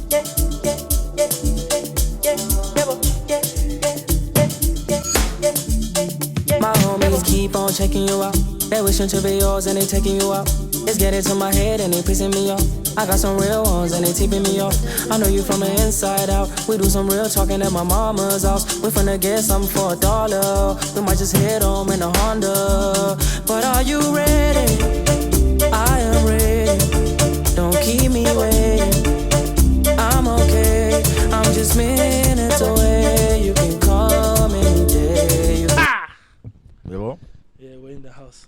My homies keep on checking you out. They wishing to be yours and they taking you out. It's getting to my head and they pissing me off. I got some real ones and they tipping me off. I know you from the inside out. We do some real talking at my mama's house. We finna get something for $1. We might just hit home in a Honda. But are you ready? I am ready. Don't keep me waiting. I'm okay. I'm just minutes away. You can call me any day. Yeah, we're in the house.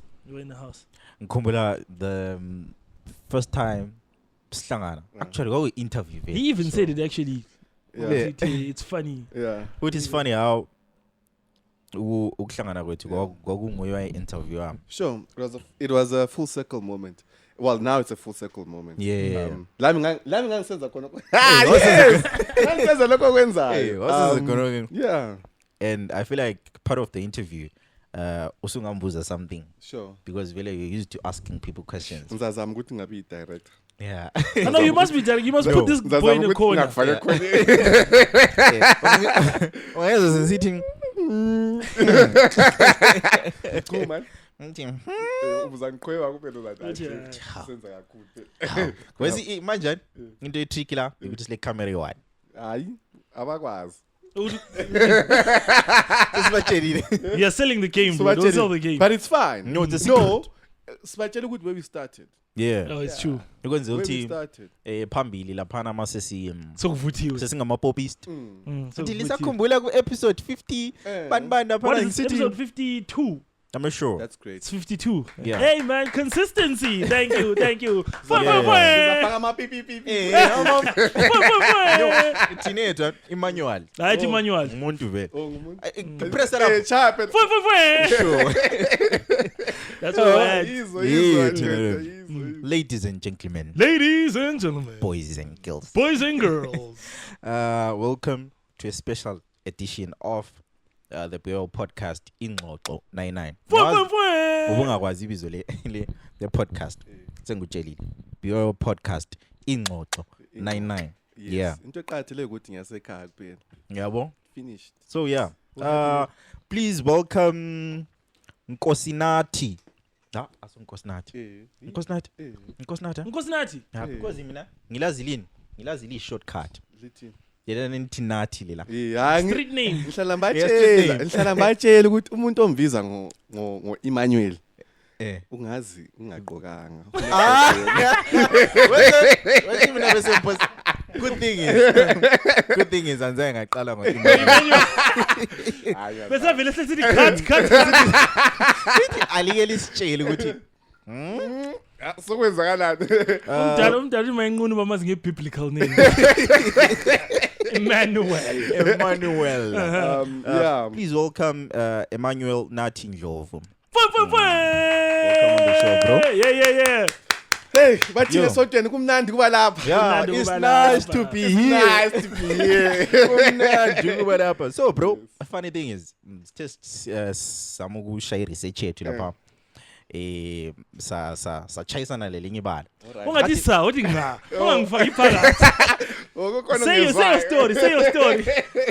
Ngikhumbula the first time sihlangana. Actually, we interview. He even said it actually. Yeah. It's funny. Yeah. It is funny how ukuhlangana kwethu kwakunguye interview. Sure. It was a full circle moment. Well, now it's a full circle moment. Yeah. Lami ngangisenza khona. Yes. Ngangisenza lokho kwenzayo. Yeah. And I feel like part of the interview usungambuza something. Sure. Because you're used to asking people questions. Ngizazama ukuthi ngabe direct. Yeah. I know you must be direct. You must put this boy in the corner. Ungeza sitting. Cool man. Ubuzangiqhweba kube lo zathi senza kakhulu. Wesi manje into etricky la ukuthi sile camera one. Hayi abakwazi. You're selling the game, bro. Don't sell the game. But it's fine. No, the secret. Sibatshela ukuthi where we started. Yeah. Oh, it's true. Ukwenza Where we uthi started. phambili lapha masesi Sokuvuthiwe. sesingama popist. So Until lisakhumbula ku episode 50 bani what is this, episode 52? I'm not sure. That's great. It's 52. Yeah. Hey man, consistency. Thank you. Sizafaka ama pipi. Teenager Emmanuel. Right, Emmanuel. Umuntu vele. Press it up. Chap it. Sure. That's what Easy. Ladies and gentlemen. Ladies and gentlemen. Boys and girls. Boys and girls. Welcome to a special edition of the ByoPodcast Ingxoxo 99. Ubungakwazi ibizo le podcast. Sengutshelile. ByoPodcast Ingxoxo 99. Yeah. Into eqhathele ukuthi ngiyasekhaya kuphela. Yabo? Finished. So yeah. Please welcome Nathi. Nkosinathi. Nkosinathi. Yeah, because mina ngilazi shortcut. Lithi. Yena nithi Nathi lela. Street name. Ngihlala mbatshela ukuthi umuntu ombiza ngo Emmanuel. Ungazi ungaqokanga. Wathi mina bese post. Good thing is anze ngaqala ngo Emmanuel. Bese vele sithi cut. Sithi alikele isitshele ukuthi sokwenzakalani. Umdala mayinqunu bamazi ngebiblical name. Emmanuel. Yeah. Please welcome Emmanuel Nathi Ndlovu. Welcome on the show, bro. Yeah. Hey, bathi esontweni kumnandi kuba lapha. Yeah, it's nice to be here. Kumnandi kuba lapha. So, bro, the funny thing is, just samuku share research yethu lapha. Sa chayisana lelinye ibala. Ungathi sa uthi nga. Ungangifaki iphakathi. Say your story.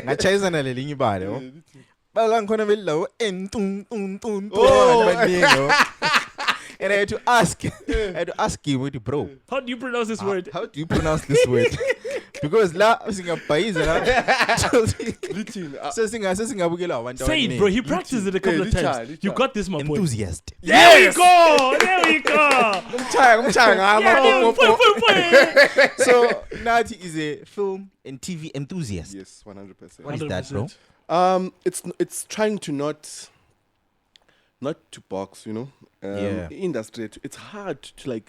Ngachayisana lelinye ibala, yo. Bala ngikhona belilawo entun. And I had to ask him, bro. How do you pronounce this word? How do you pronounce this word? Because la singabhayiza la. So singabukela abantu. Say it, bro. He practiced it a couple of times. You got this, my boy. Enthusiast. There we go. So Nathi is a film and TV enthusiast. Yes, 100%. What is that, bro? It's trying to not to box, you know. Industry, it's hard to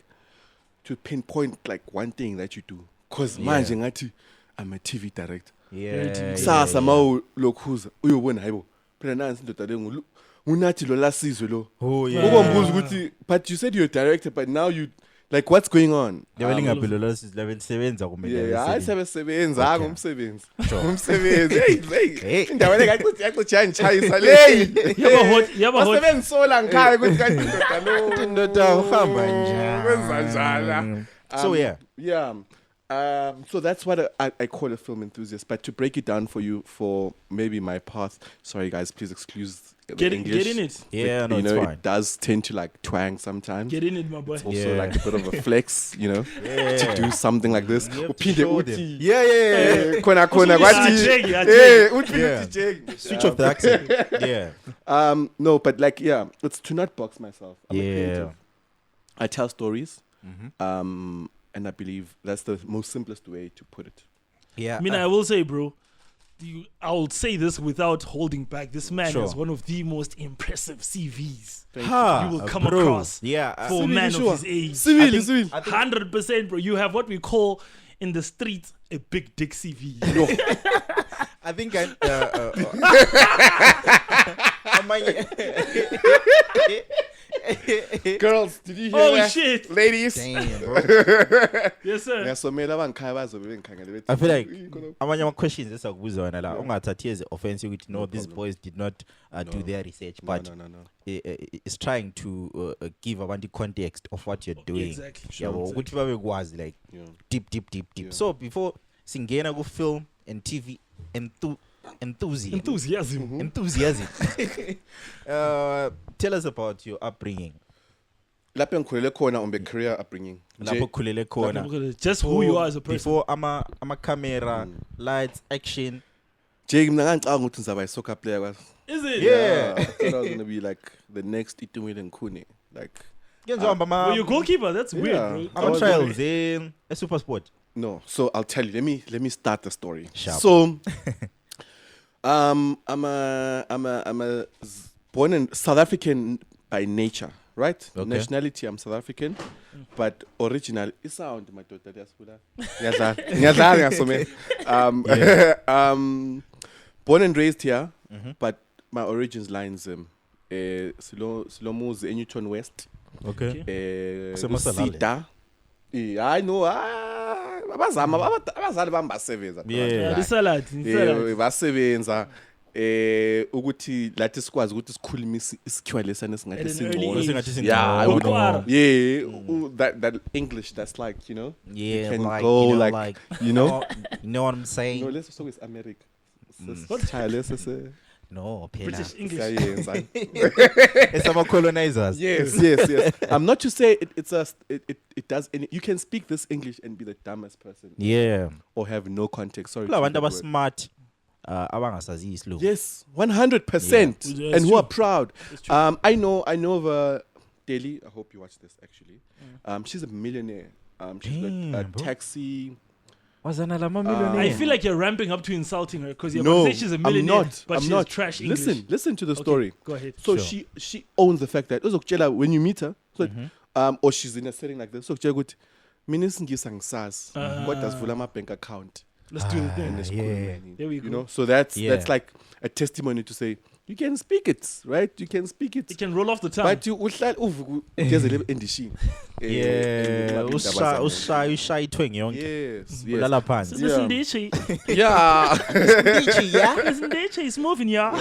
pinpoint like one thing that you do. Cause manje ngathi I'm a TV director. Yeah. Sasa mawu lokhuza uyobona hayibo. Phela nansi indoda le ngunathi lo Lasizwe lo. Oh yeah. Ukombuza ukuthi but you said you're a director but now you like what's going on? Leveling up level sebenza kumele. Yeah, ayisebenza ngomsebenzi. Ngomsebenzi. Hey. Indawo le ngathi chayisa le. Yaba hot. Basebenza sola ngikhaya ukuthi kanti indoda lo. Indoda uhamba njani? Kwenza njala. So yeah. Yeah. So that's what I call a film enthusiast. But to break it down for you, for maybe my path, sorry guys, please excuse the English. Get in it. Yeah, no, it's fine. It does tend to like twang sometimes. Get in it, my boy. It's also like a bit of a flex, to do something like this. Show them. Yeah. Kona, Switch off the accent. Yeah. No, but like, it's to not box myself. I'm a Yeah. creative. I tell stories. And I believe that's the most simplest way to put it. Yeah. I mean, I will say, bro, I'll say this without holding back. This man has one of the most impressive CVs you will come across for a man of his age. 100%, bro. You have what we call in the streets a big dick CV. No. I think Girls, did you hear Oh, that? shit. Ladies. Damn, bro. Yes, sir. I feel like amanye questions esakubuza wena la ungathathi as offensive ukuthi no these boys did not do their research but it's trying to give abantu context of what you're doing. Exactly. Ukuthi babekwazi like deep. So before singena ku film and TV enthusiasm. Tell us about your upbringing. Lapho ngikhulele khona on the career upbringing. Lapho khulele khona. Just who you are as a person. Before ama camera, lights, action. Jake, mina ngicabanga ukuthi ngizaba soccer player. Is it? Yeah. I thought I was gonna be like the next Tumelo Nkune. Like. Well, you're goalkeeper. That's weird, bro. I'm trials in a super sport. No, so I'll tell you. Let me start the story. Sharp. So, I'm a born in South African by nature, right? Okay. Nationality, I'm South African, but original is sound my daughter. Born and raised here, but my origins lies Silomuzi in Newton West. Okay. Sita. I know. Abazali bami basebenza. The salad. Basebenza. Ukuthi lathi sikwazi ukuthi sikhuluma isikhiwa lesana singathi singcono. That English that's like, you can like, go like you know what I'm saying? No, let's talk with America. No, British English. It's about colonizers. Yes. I'm not to say it does any. You can speak this English and be the dumbest person. Yeah. Or have no context. Sorry. Abantu aba smart. Abangasazi isiLungu. Yes, 100%, and who are proud. I know of Delhi. I hope you watch this. Actually, she's a millionaire. She's a taxi. I feel like you're ramping up to insulting her because you're going to say she's a millionaire, but she's trash English. Listen to the story. Okay, go ahead. So she owns the fact that when you meet her, or she's in a setting like this, so what does Vulama bank account? Let's do the thing. There we go. You know, so that's like a testimony to say you can speak it, right? You can speak it. You can roll off the tongue. But you there's a little indishin. Shy twing young. Yes. Lala pants. Listen, Dichi. Yeah. Listen, Dichi, it's moving, yeah.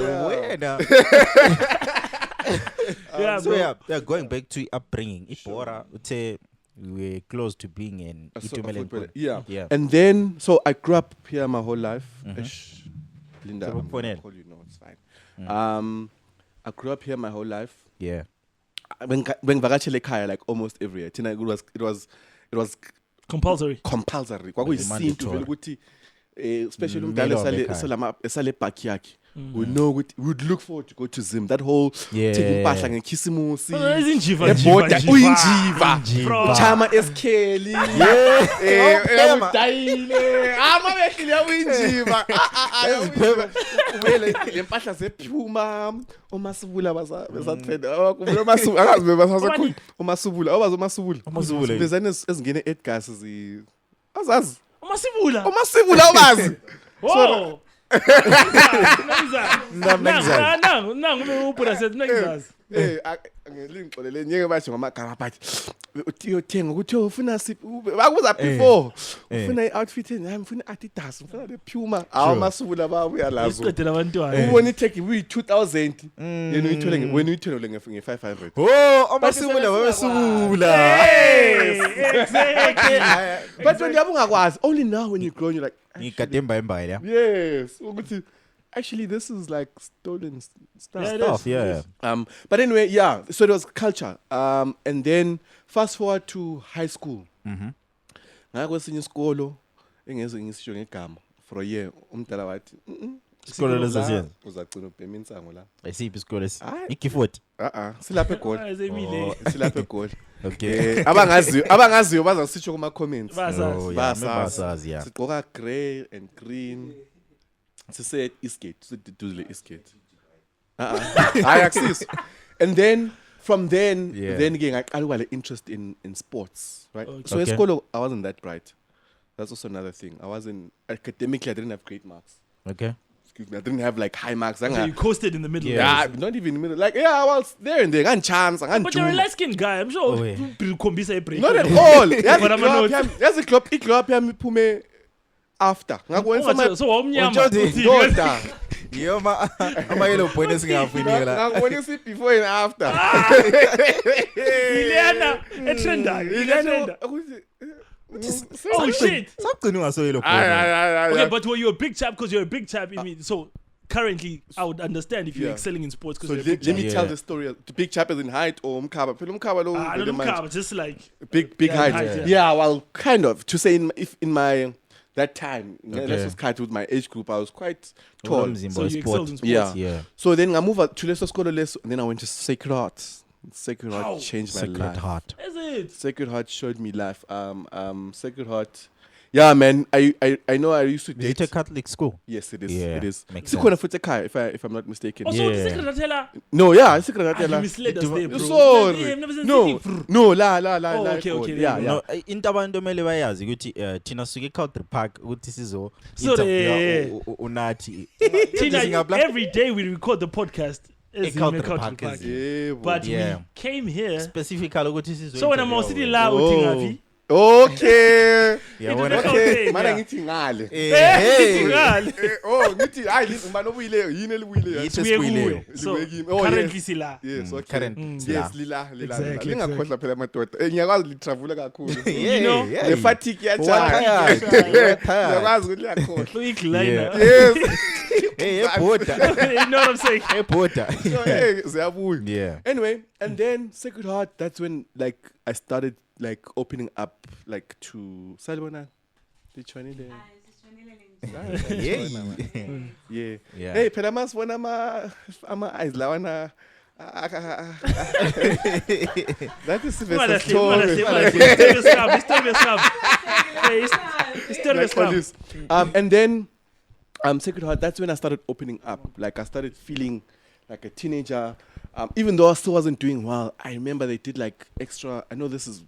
So going back to upbringing. Ibora, we were close to being an footballer. Yeah. And then, so I grew up here my whole life. Linda, So I'm gonna call you. No, it's fine. I grew up here my whole life. Yeah. When vakachele kaya, like almost every year. It was compulsory. Kwakuyisinto vele ukuthi especially umdala esale park yakhe. We know we would look forward to go to Zim. That whole taking impahla ngekhisimusi. Uyinjiva. Chama eskeli. Udayile. Mabehlile uyinjiva. Ubele impahla zephuma. Umasubula basathenda. Umasubula. Awazi umasubula. Bezane ezingene Edgas azazi. Umasibula awazi. Whoa. ngilingixolele nyeke basho ngamagama bathi uyothenga ukuthi ufuna siphi bakuza before ufuna i-outfit enami ufuna Adidas ufuna le Puma amasubula babuya lazo isiqedela abantwana ubona iteki uyi 2000 yena uyithole wena uyithole nge 500 amasubula wabesubula exactly but when you ungakwazi only now when you grown you're like ngikademba emba ya yes ukuthi actually this is like stolen stuff. Yeah. But anyway, yeah. So it was culture. And then fast forward to high school. Ngakwesinye isikolo engeze ngisisho ngegama for a year. Umdala wathi, isikolo lezasiyenza. Uzagcina ubhema insango la. Ayisiphi isikolo lesi? Ikifoti. Silapha eGoli. Silapha eGoli. Okay. Abangaziyo bazasitsho kuma comments. Basazi. Yeah. Sigqoka grey and green. Said Eastgate, Dudley Eastgate. I access. And then from then again, I got an interest in sports, right? Okay. So in school, I wasn't that bright. That's also another thing. Academically, I didn't have great marks. Okay. Excuse me, I didn't have like high marks. So you coasted in the middle. Yeah, not even in the middle. Like, I was there and there. I had chance. But you're a light-skinned guy. I'm sure. Not at all. Yes, a club. After so omnyama ndoda yoma amayelo point esingafunela ngakubona isi before and after Ilana etrenda oh shit sagcina ungasoyelo okay but were you a big chap because you're a big chap so currently I would understand if you're excelling in sports because so let me tell the story the big chap is in height or umkhaba lo umkhaba just like big height yeah well kind of to say in my that time, let's just cut with my age group. I was quite tall. So you excelled in sports. Yeah. So then I moved to Leicester School, and then I went to Sacred Heart. Sacred Heart changed my life. Sacred Heart. Is it? Sacred Heart showed me life. Sacred Heart. Yeah, man. I know I used to date. Is it a Catholic school? Yes, it is. Yeah, it is. Makes sense. If I'm not mistaken. Also, Sacred Heart. No, yeah, Sacred Heart. You misled us there, bro. Sorry. No, la. Okay. Yeah. No, into abantu mele bayazi ukuthi thina suke Country Park ukuthi sizo unathi. Tina, every day we record the podcast. Country Park. But we came here specifically ukuthi sizo. So when I'm on city la utingavi. Okay. Okay. Mana ngithi ngale. Ngithi hayi ngibana obuyile yini elibuyile. So currently sila. Yes, okay. Currently. Yes, lila. Lingakhohlwa phela amadoda. Ngiyakwazi litravula kakhulu. You know, the fatigue yacha. Ngiyakwazi ukuthi liyakhohlwa. Uyigliner. Yes. Hey, Porter. You know what I'm saying? Hey, Porter. Ziyabuya. Yeah. Anyway, and then Sacred Heart, that's when like I started like opening up like to Salibona. Yeah. Hey, phela masibona ama eyes lawana. That is the story. And then Sacred Heart, that's when I started opening up. Like I started feeling like a teenager. Even though I still wasn't doing well, I remember they did like extra. I know this is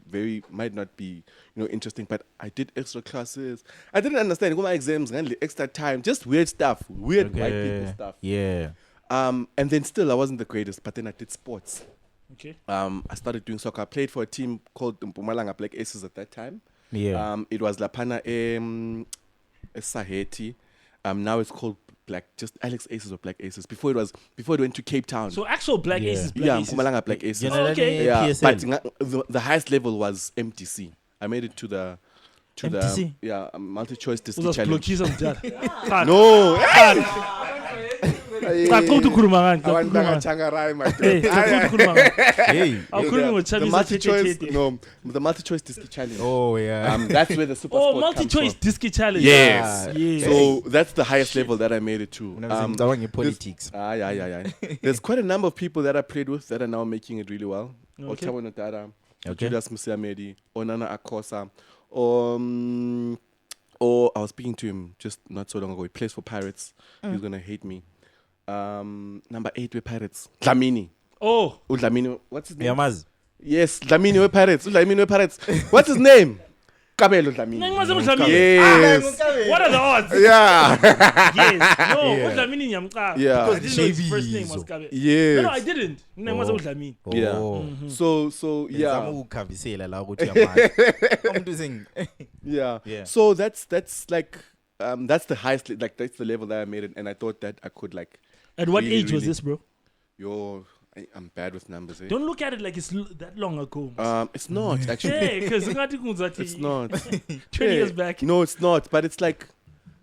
might not be interesting, but I did extra classes. I didn't understand. Go my exams, extra time, just weird stuff, white people stuff. Yeah. And then still I wasn't the greatest, but then I did sports. Okay. I started doing soccer. I played for a team called the Mpumalanga Black Aces at that time. Yeah. It was Lapana Saheti. Now it's called just Alex Aces or Black Aces. Before it went to Cape Town. So actual Black Aces. Mpumalanga Black Aces. Okay. Yeah, but the highest level was MTC. I made it to the MTC? multi-choice disc challenge. No. The multi-choice disc challenge. Oh yeah. That's where the super sport multi-choice disc challenge. Yes. So that's the highest level that I made it to. Politics. There's quite a number of people that I played with that are now making it really well. Okay. Julius Musiamedi, Onana Akosa, or I was speaking to him just not so long ago. He plays for Pirates. He's gonna hate me. Number 8 with Pirates. Dlamini. Oh. Dlamini. What's his name? Yamaz. Yes, Dlamini with Pirates. Dlamini with Pirates. What's his name? Kabelo Dlamini. Yes. Yes. What are the odds? Yeah. Yes. No, Dlamini Nyamqa. Yeah. Because I didn't know his first name was Kabelo. Yes. No, I didn't. Name was Dlamini. Yeah. So yeah. Yeah. So that's like that's the highest, like that's the level that I made it, and I thought that I could like. At what age was this, bro? I'm bad with numbers. Eh? Don't look at it like it's that long ago. It's not actually. Yeah, because it's not. 20 years back. No, it's not. But it's like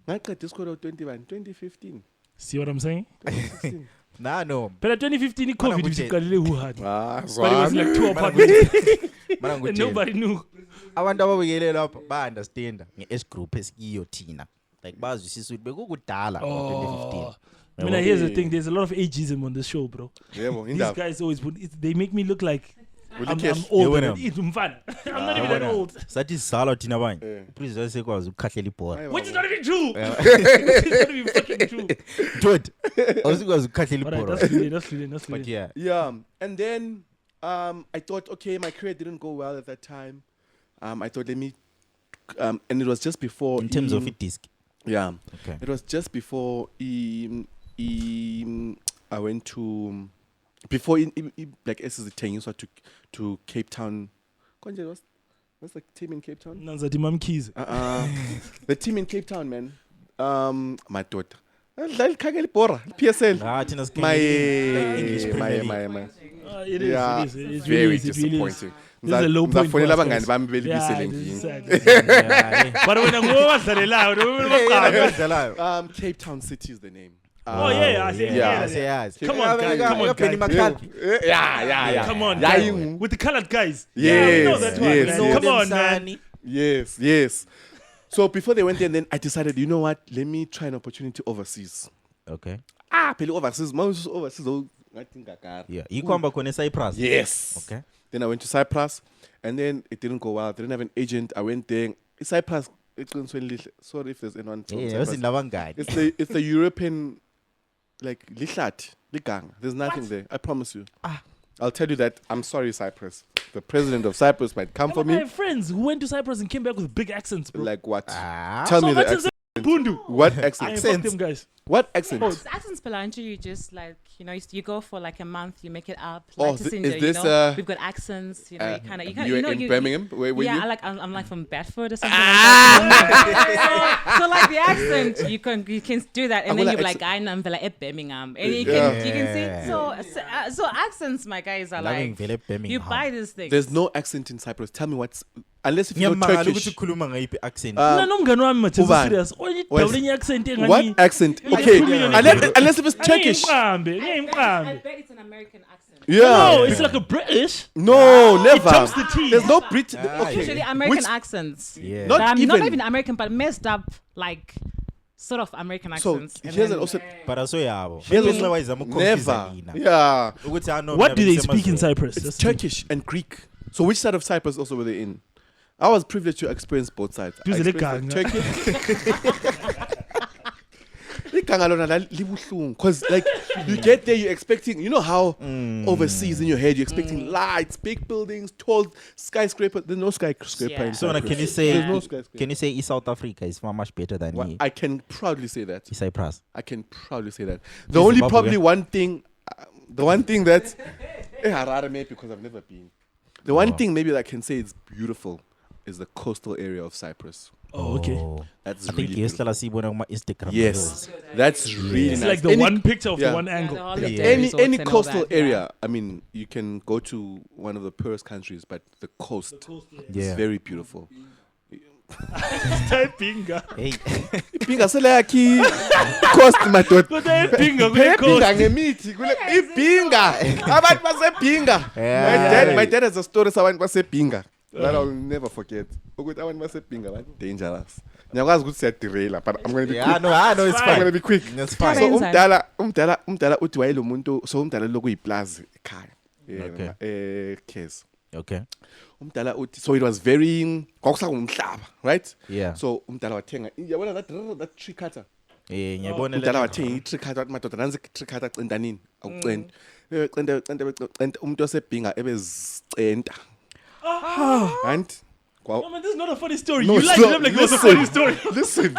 I got this code of 2015. See what I'm saying? 2016. No. But at 2015, COVID was who had. But it But was like 2 apartments. And nobody knew. I wonder what we get up. I understand. S group is Tina. Like Baz, you see, we go good dollar. 2015. I mean, here's the thing. There's a lot of ageism on the show, bro. Yeah, well, These guys always they make me look like I'm old. I'm not even that old. That is solid in a wine. Please just say which is not even true. Which is not even fucking true. Dude, I was going to cut That's But yeah. Yeah. And then I thought, okay, my career didn't go well at that time. I thought, let me and it was just before in terms of a disc. Yeah. Okay. It was just before I went to before like SZ10 so to Cape Town. What's the team in Cape Town? Nanzati Mam Keys. The team in Cape Town, man. My daughter. PSL. My It is. It's very really disappointing. This is a low point for us, guys. This is sad. But when I go Cape Town City is the name. Oh yeah, I say yeah. Come on, guys. Yeah. Come on, guys. With the colored guys. Yes, we know that one, man. Come on, man. Yes. So before they went there, and then I decided, you know what? Let me try an opportunity overseas. Okay. Overseas. Yeah. You come back on Cyprus. Yes. Okay. Then I went to Cyprus, and then it didn't go well. I didn't have an agent. I went there. Cyprus. Sorry if there's anyone from Cyprus. It's the European, like Lishat, Ligang. There's nothing there. I promise you. I'll tell you that. I'm sorry, Cyprus. The president of Cyprus might come for me. My friends who went to Cyprus and came back with big accents, bro. Like what? Tell me the accent. What accent? Accents, guys. What accent? Oh, accents, Pelancho, you just like, you go for like a month, you make it up. Oh, like is this, we've got accents, you kind of, you in Birmingham? Where were you? I'm like from Bedford or something like that. So like the accent, you can do that, and then you're like, I'm like Birmingham, and you can see. So accents, my guys, are like, you buy this thing. There's no accent in Cyprus. Tell me what's, unless if you know Turkish. What accent? Okay, unless if it's Turkish. I bet it's an American accent. Yeah. No, it's like a British. No, never. It jumps the teeth. There's no Brit. Okay. Usually American accents. Yeah. Not even American, but messed up like sort of American accents. So here's also. Never. Yeah. What do they speak in Cyprus? It's Turkish and Greek. So which side of Cyprus also were they in? I was privileged to experience both sides. Because like you get there, you're expecting, you know how overseas in your head you're expecting lights, big buildings, tall skyscrapers. There's no skyscraper in So Cyprus. can you say East South Africa is far much better than Well, I can proudly say that. Cyprus? I can proudly say that. The only probably one thing that Harare maybe because I've never been. The one thing maybe that I can say is beautiful is the coastal area of Cyprus. Oh, okay. That's I think really beautiful. Instagram. Yes, that's really It's nice. like the one picture of the one angle. Any coastal area. I mean, you can go to one of the poorest countries, but the coast is very beautiful. Pinga. Pinga seleki coast madoda. Kodwa ipinga kule Pinga coast. ngemithi kule ipinga. Abantu basepinga. My dad has a story sabantu basepinga that I'll never forget. Ukuthi abantu basepinga ba dangerous. Ngiyakwazi ukuthi siyadirela but I'm going to be quick. No, it's fine. I'm going to be quick. That's fine. So umdala uthi wayelo muntu so umdala lokuyiplaza ekhaya. Case. Okay. Umdala uthi so it was very kwakusangumhlaba, right? Yeah. So umdala wathenga yabona that tree cutter. Ngiyabona Umdala wathenga i-tree cutter wathi madoda nansi i-tree cutter centa nini awucenta. Centa umuntu osebhinga ebezicenta. And No, man, this is not a funny story. You like them like it was a funny story. Listen.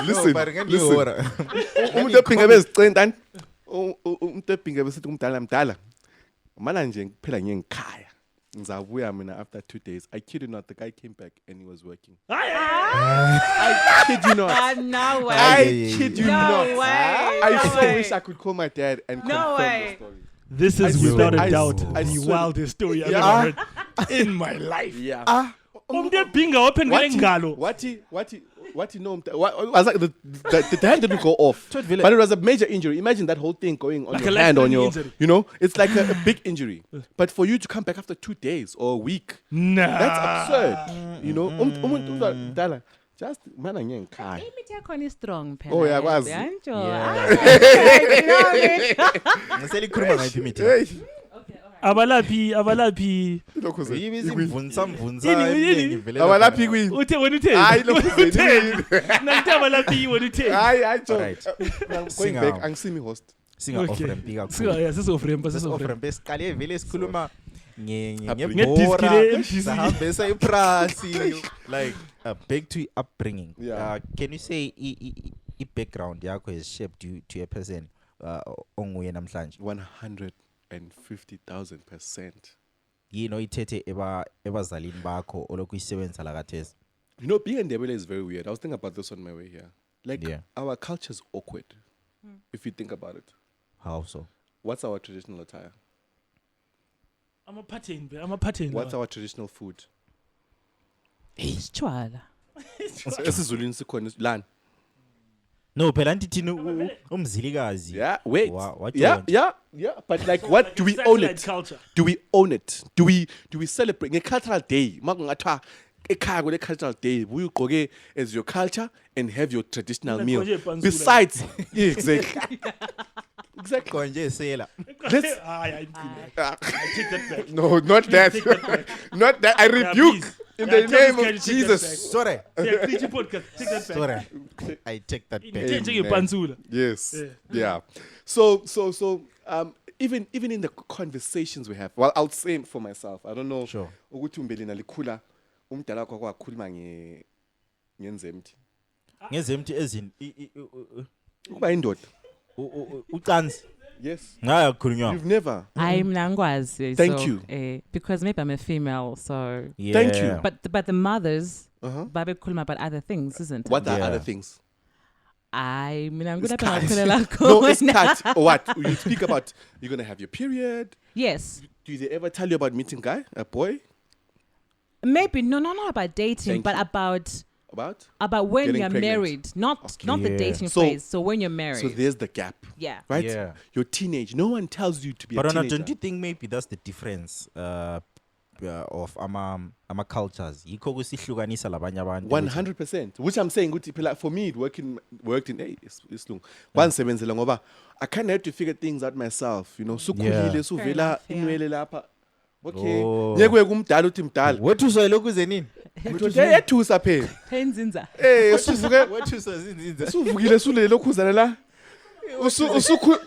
After 2 days, I kid you not, the guy came back and he was working. I kid you not. No way. I kid you not. No way. I so wish I could call my dad and confirm the story. This is without a doubt the wildest story I've ever heard in my life. Yeah. What you know? What was like the hand didn't go off, but it was a major injury. Imagine that whole thing going on like your hand, on your injury. You know, it's like a big injury. But for you to come back after 2 days or a week, that's absurd. You know, just man, I'm getting kind. Maybe strong. Oh yeah, was. Abalaphi like back to upbringing. Can you say background yakho has shaped you to a person onguye namhlanje? 150,000%. You know, ithethe ebazalini bakho olokhu isebenza la kathesi. You know, being Ndebele is very weird. I was thinking about this on my way here. Like, our culture is awkward, if you think about it. How so? What's our traditional attire? I'm a pattern. What's our traditional food? Chwala. Lan. No, pelantitino umzilikazi. Yeah, wait. Yeah. But like, what do we own it? Culture. Do we own it? Do we celebrate a cultural day? A cultural day. We go as your culture and have your traditional meal. Besides, exactly. Exactly. I take that back. No, not that. Not that. I rebuke in the name of Jesus. Sorry. Take that back. Sorry. I take that back. Yes. Yeah. So even in the conversations we have, well, I'll say for myself. I don't know. Sure. Umdala kwakho akhuluma ngenzemthi. Ngenzemthi ezini Ukuba indoda. Ucansi. Yes. Ngayakhulunywa. You've never. I'm Nangwazi. Thank you. Because maybe I'm a female, so. Yeah. Thank you. But the mothers, babe kuluma about other things, isn't it? What are other things? No, it's cut. What? You speak about you're gonna have your period. Yes. Do they ever tell you about meeting a boy? Maybe not about dating, but about when getting you're pregnant. married, not the dating phase. So when you're married, so there's the gap. Yeah. Right. Yeah. You're teenage. No one tells you to be a teenager. But don't you think maybe that's the difference of ama cultures? 100%. Which I'm saying, for me, it worked in Islung. One sebenzela ngoba I kind of have to figure things out myself. You know, sukhulile suvela inwele lapha. Okay. Ngeke kumdala uthi mdala. Wethusa lokhu zenini? Yethusa phela. Penzinza. Wethusa zinzinza. Suvukile sule lokhuzana la.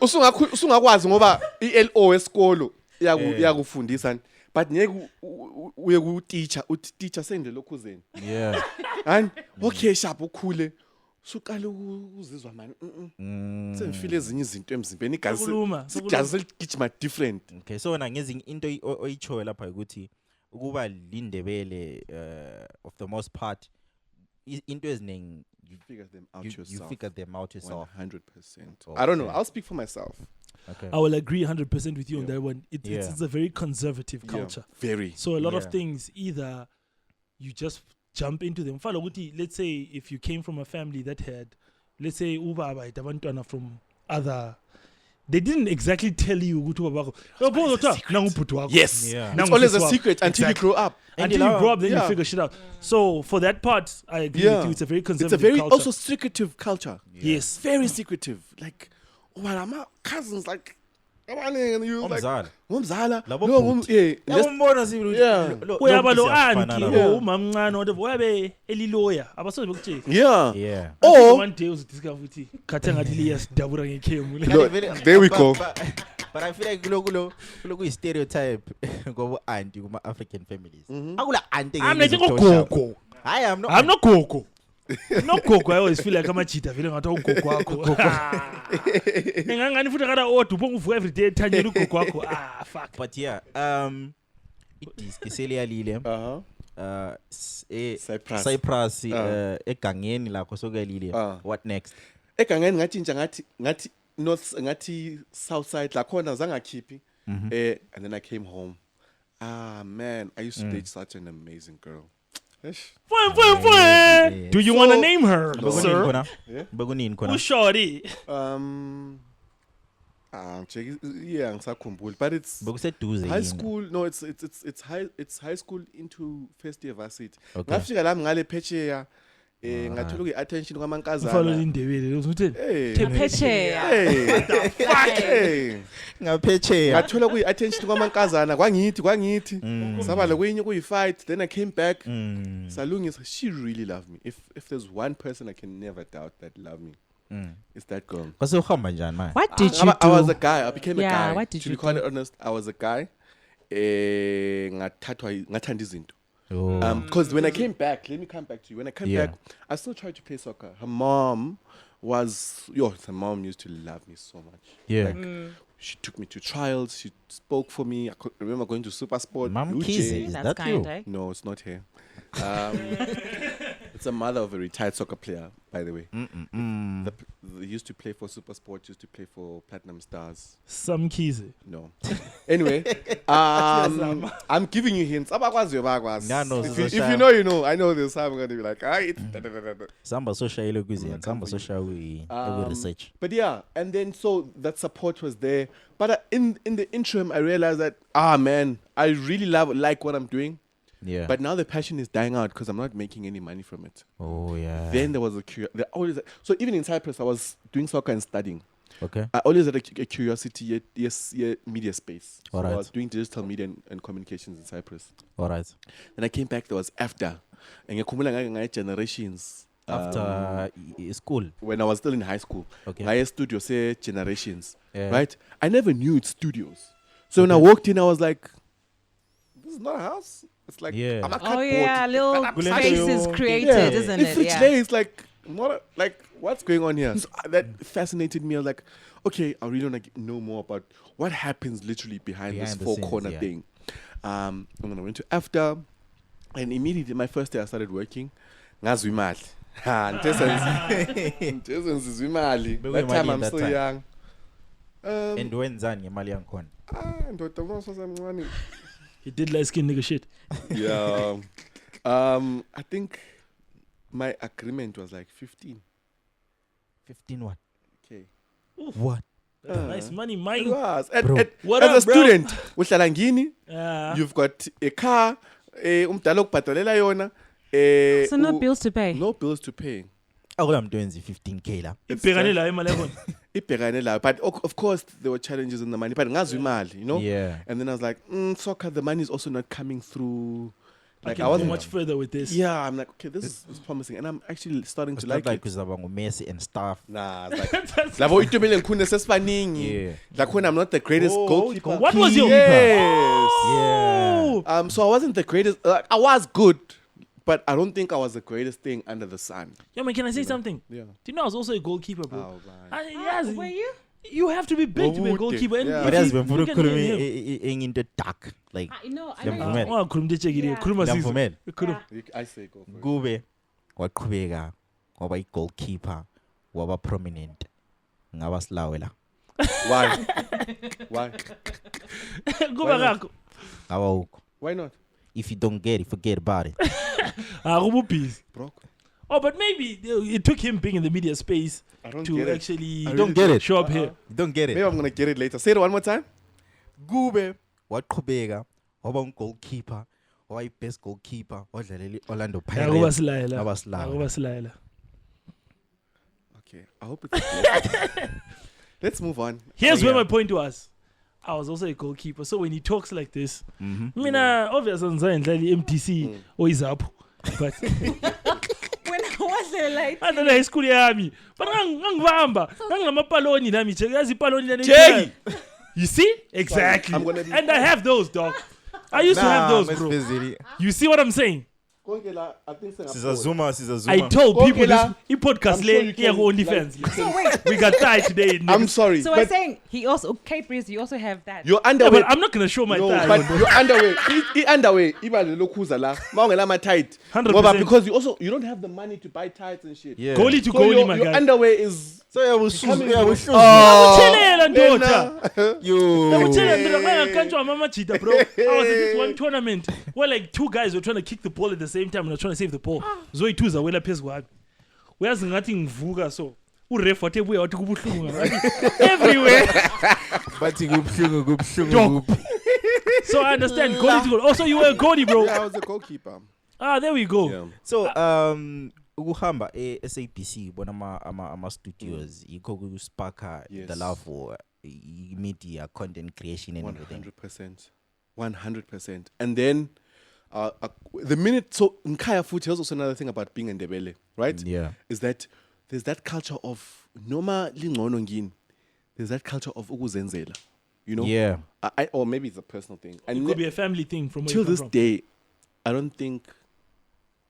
Usungakwazi ngoba iLO esikolo yakufundisa but ngeke uye ku teacher uthi teacher sende lokhuzeni. Yeah. And okay sharp ukhule. Suqala ukuzizwa manje sengifile ezinye izinto emzimbeni igazi ligijima different. Okay, so na ngezinye into oyichowe lapha ukuthi ukuba lindebele of the most part into eziningi you figure them out yourself. You figure them out yourself. 100%. I don't know. I'll speak for myself. Okay. I will agree 100% with you on that one. It's a very conservative culture. Very. So a lot of things, either you just jump into them. Let's say if you came from a family that had, let's say, from other, they didn't exactly tell you. Yes. Yeah. It's always a secret until you grow up. Until you grow up, then you figure shit out. So for that part, I agree with you. It's a very conservative culture. It's a very also secretive culture. Yes. Very secretive. Like, my cousins, like, and you like umzala yabona sibili uyaba lo auntie umamncane whatever wabe eliloya abasoze bekutshela yeah one day uzidiscover ukuthi khatha ngathi liyasidabura ngekhemu. There we go. But I feel like kulo stereotype ngoba auntie kuma African families akula auntie ngogogo I'm not Coco. No Coco, I always feel like I'm a cheater feeling at all Coco. Ngangani futhi kada odupho uvuka every day thanyela uGogo. Fuck. But yeah, it is Kiselia Lile. Cyprus egangeni lakho sokelile. What next? Egangeni ngathi north ngathi south side la khona zangakhiphi. And then I came home. Man, I used to date such an amazing girl. Fine. Do you want to name her, sir? Who's shorty? Yeah, ngisakhumbula, but it's high school. No, it's high school into first year varsity. Ngafika la ngale phecheya ngathola i-attention kwamankazana. Follow indebele uzuthi phecheya. Ngaphecheya. Ngathola ku-attention kwamankazana kwangithi. Sabala kwenye kuyi-fight, then I came back. Salungisa, she really loved me. If there's one person I can never doubt that loved me, it's that girl. What did you do? I was a guy. I became a guy. What did to you be quite do? honest, I was a guy. Ngathanda izinto. Because when I came back, let me come back to you. When I came back, I still tried to play soccer. Her mom used to love me so much. Yeah. Like, she took me to trials. She spoke for me. I remember going to Super Sport. Mgcini, is that you? No, it's not her. It's a mother of a retired soccer player, by the way. They used to play for Super Sport, used to play for Platinum Stars. Some keys. No. Anyway, I'm giving you hints. If you know, you know. I know this. I'm going to be like, Samba social Samba social research. But yeah, and then so that support was there. But in the interim, I realized that, man, I really like what I'm doing. Yeah. But now the passion is dying out because I'm not making any money from it. Oh yeah. Then there was so even in Cyprus, I was doing soccer and studying. Okay. I always had a curiosity, media space. So All right. I was doing digital media and communications in Cyprus. All right. Then I came back. There was after, and generations. After school. When I was still in high school. Okay. I studio say generations. Yeah. Right. I never knew it's studios. So when I walked in, I was like, "This is not a house. It's like I'm a cardboard." Little spaces created, isn't it? It's like what's going on here? So that fascinated me. I was like, okay, I really want to know more about what happens literally behind this four-corner thing. And then I went to after, and immediately my first day I started working. Ngazwimali. That time I'm still young. And when Zan Yamali Ankon? He did light skin nigga shit. Yeah. I think my agreement was like 15. 15 what? Okay. What? Nice money, mine. It was. What as up, a student, uhlala ngini, Yeah. you've got a car, umdala ukubhadalela yona. So no bills to pay. No bills to pay. I'm doing the 15K la. Ibhekane la imali yakho. Ibhekane la. But of course there were challenges in the money. But ngazwi imali, you know? Yeah. And then I was like, soccer, the money is also not coming through. Like I wasn't much further with this. Yeah, I'm like, okay, this is promising. And I'm actually starting to like it. Because I'm Messi and stuff. Nah, it's like, I'm not the greatest goalkeeper. What was your... Yes. Yeah. So I wasn't the greatest. I was good. But I don't think I was the greatest thing under the sun. Yeah, man, can I say something? Yeah. Do you know I was also a goalkeeper, bro? Yes. Were you? You have to be big to be a goalkeeper. And But that's been in the dark. Like, I know. I say go for it. Gube, Wakubega, Waba goalkeeper, Waba prominent. Ngawas lawela. Why? Go back. Why not? If you don't get it, forget about it. Broke. Oh, but maybe it took him being in the media space to actually don't get it. Show up here. You don't get it. Maybe I'm going to get it later. Say it one more time. Gube, Wakubega, Waba goalkeeper, Waba best goalkeeper, Orlando Pirates. Okay, I hope it's let's move on. Here's where my point was. I was also a goalkeeper. So when he talks like this, obviously MTC or he's up. But when I was there, like I don't know high school yami. But you see? Exactly. And I have those, dog. I used to have those, bro. You see what I'm saying? I think Zuma. I told people Konkela, this podcast I'm sure you here can, OnlyFans. So wait. We got tied today. I'm sorry. So but we're saying he also Kbrizzy. You also have that. your Yeah, underwear. but I'm not gonna show my No, thigh. but your underwear. Underwear. Even the lokuza la. Mawungela ma tight. 100%. Ngoba because you don't have the money to buy tights and shit. Yeah. Goalie to So goalie, your, my your guy. underwear is. So yeah, we Uthelela ndoda. You. I can't show Mama Cheetah, bro. I was at this one tournament where like two guys were trying to kick the ball at the same time and I was trying to save the ball. Zoe two zawela phezu kwami. Uyazi ngathi ngivuka so. Uref wathebuya wathi kubuhlungu ngathi everywhere. Bathi kubhlungu. So I understand goalie to goal. Also you were a goalie, bro. Yeah, I was a goalkeeper. There we go. Yeah. So ukuhamba SABC bona ama studios yikho kusparka the love for media content creation and everything. 100%. And then the minute so Nkaya Futhi is also another thing about being in Ndebele, right? Yeah. Is that there's that culture of noma lingcono ngini. There's that culture of ukuzenzela. You know? Yeah. Or maybe it's a personal thing. And It could be a family thing from where till you come this from. day, I don't think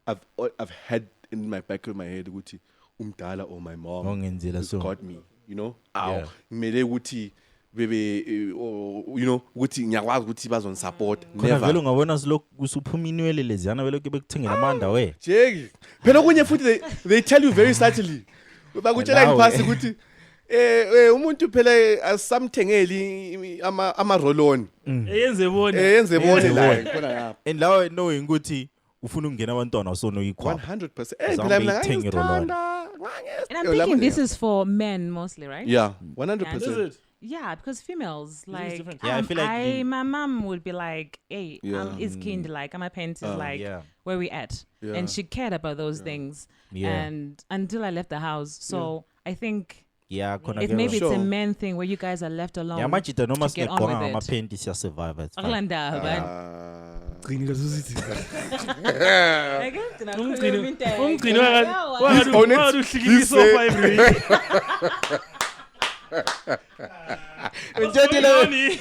I've had in my back of my head ukuthi umdala or my mom Ongenzela who's so. got me, you know? Yeah. Ngimele ukuthi bebe or you know ukuthi ngiyakwazi ukuthi bazon support. Khona vele ungabona silokhu kusuphuma inwele leziyana vele kube kuthengela amanda we. Jeki. Phela kunye futhi they tell you very subtly. Bakutshela ngiphansi ukuthi umuntu phela asamthengeli ama roll on. Eyenze bone. Eyenze bone la khona lapha. And lawo knowing ukuthi ufuna ukungena abantwana so no equal. 100%. Phela mina And I'm thinking this is for men mostly, right? Yeah, Is 100%. it? Yeah, because females like different. Yeah, I feel like my mom would be like, "Hey, Yeah. is kind like my parents is like yeah. where we at," Yeah. and she cared about those things. Yeah. And until I left the house, so I think Yeah, khona maybe it's a Sure. man thing where you guys are left alone. Yeah, machita noma to get on sinegqonga with ama it. panty siya survive it. Akulanda, man. Gcini kazuzithi. Umgcini Umgcini wakade uhlika isofa every week. Njengile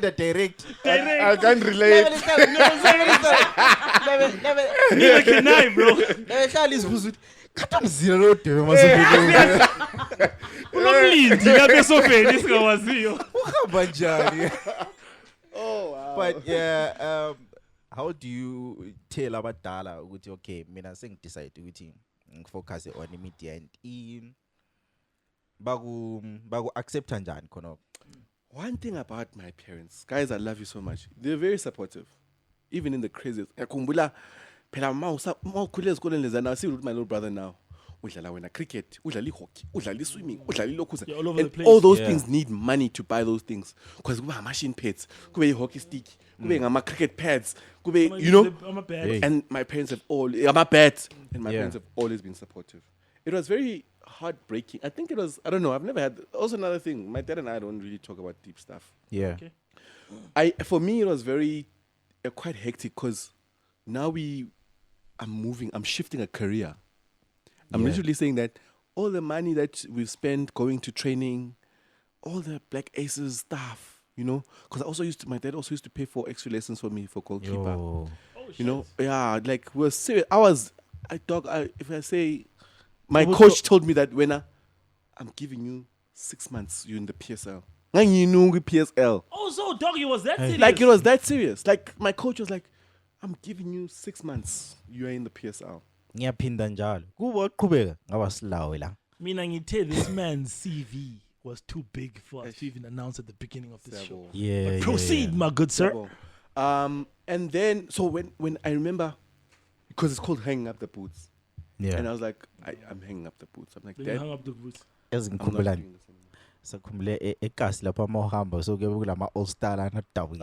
the direct. I can't relate. Neither can I, bro. Nebehlala izibuzo ukuthi khatha mzila lo debe masifike. Unomlindi lapha esofeni singawaziyo. Uhamba njani? Oh wow. But yeah, how do you tell abadala ukuthi okay, mina sengidecide ukuthi ngifocus on media and baku accept njani khona? One thing about my parents, guys, I love you so much. They're very supportive, even in the craziest. Kumbula, phela mawukhule esikoleni lezana. I see with my little brother now. Udlala wena cricket, udlala hockey, udlala swimming, udlala lokhu. Yeah, all over the And place. all those Yeah. things need money to buy those things. Because kuba machine pads, kuba hockey stick, kuba ngama cricket pads, kuba you know. I'm a bad. Hey. And my parents have my bets, and my Yeah. parents have always been supportive. It was very heartbreaking. I think it was. I don't know. I've never had. Also, another thing. My dad and I don't really talk about deep stuff. Yeah. Okay. For me, it was very quite hectic because now I'm moving. I'm shifting a career. I'm Yeah. literally saying that all the money that we've spent going to training, all the Black Aces stuff, you know, because my dad also used to pay for extra lessons for me for goalkeeper. Yo. You know, yeah, like we're serious. If I say, my coach told me that when I'm giving you 6 months, you're in the PSL. And you know PSL. Oh, so doggy was that serious? Like it was that serious. Like my coach was like, I'm giving you 6 months, you are in the PSL. Ngiyaphinda njalo. Kuba qhubeka ngaba silawe la. Mina ngithe this man's CV was too big for us to even announce at the beginning of this show. Yeah. But proceed, my good sir. And then so when I remember, because it's called hanging up the boots. Yeah. And I was like, I'm hanging up the boots. I'm like, Then you Dad, hung up the boots. I'm not Ezingikhumbulani. doing this anymore. Sakhumbule ekasi lapha mawuhamba so kuye kulama all star ana dabu.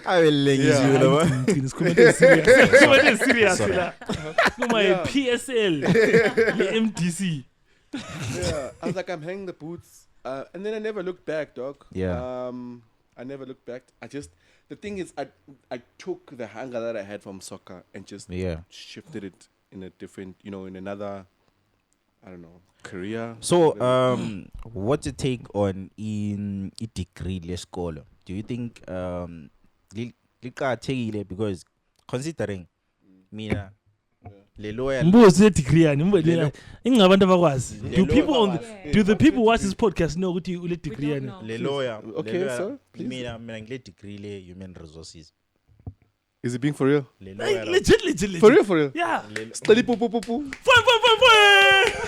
Awelengisiwe lapha. It's quite serious. My PSL, the MDC. Yeah, I was like, I'm hanging the boots. And then I never looked back, dog. Yeah. I never looked back. The thing is, I took the hunger that I had from soccer and just shifted it in a different, in another, I don't know, career. So, what's your take on in degree lesikolo? Do you think liqathekile because considering mina le lawyer mbuzo degree yani ingabantu abakwazi do the people watch this podcast know ukuthi ule degree yani le lawyer okay sir mina ngile degree le human resources. Is it being for real? Legit. For real? Yeah. Study poo. Fun.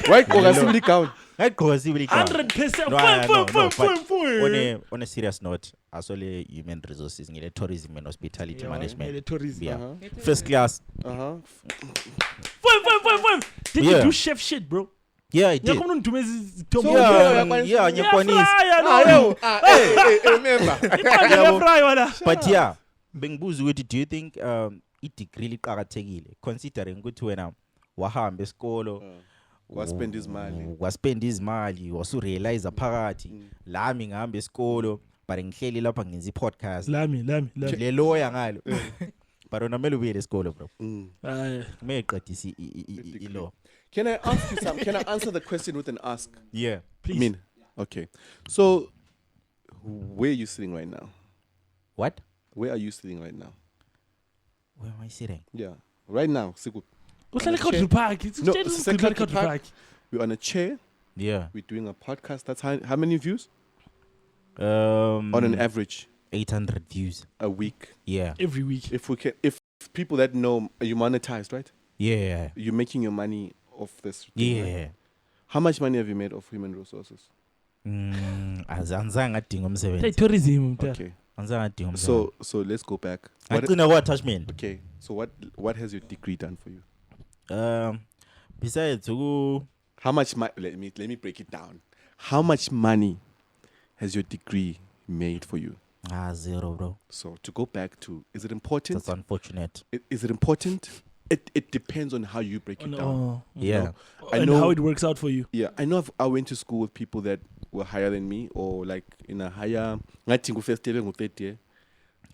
Right, Kbrizzy count. Right, Kbrizzy count. 100%. Fun. On a serious note, as well human resources, ngile tourism and hospitality management. Tourism. Yeah. First class. Fun. Did you do chef shit, bro? Yeah, I did. Remember. But yeah. Bengibuza ukuthi do you think i-degree liqhakathekile considering ukuthi wena wahamba esikolo waspend izimali wasurealize phakathi lami ngihamba esikolo but ngihleli lapha ngenza i-podcast lami le lawyer ngalo but onamele ubuyele esikolo bro meqedisa i-law. Can I ask you something? Can I answer the question with an ask? Yeah, please. Okay. So where are you sitting right now? What? Where are you sitting right now? Where am I sitting? Yeah. Right now, Siku. We're on a chair. Yeah. We're doing a podcast. That's how many views? On an average. 800 views. A week. Yeah. Every week. If people that know, you monetized, right? Yeah. You're making your money off this. Yeah. Right? How much money have you made off human resources? Tourism. Okay. So let's go back. Okay. So what has your degree done for you? Besides how much let me break it down. How much money has your degree made for you? Zero, bro. So to go back to, is it important? That's unfortunate. Is it important? It depends on how you break it down. Yeah. I know how it works out for you. Yeah. I know I went to school with people that were higher than me or like in a higher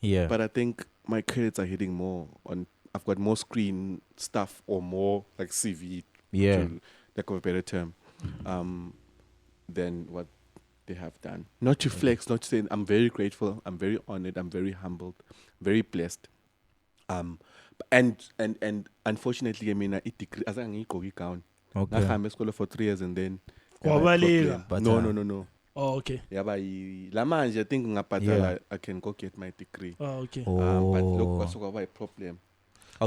yeah. But I think my credits are hitting more on I've got more screen stuff or more like CV to lack of a better term than what they have done. Not to flex, not to say I'm very grateful, I'm very honored, I'm very humbled, very blessed. And unfortunately, I mean, it decreased as I go down. Okay. I came to school for 3 years and then. No. Oh, okay. Yeah, but la manje I think I can go get my degree. Oh, okay. But look, what's a problem?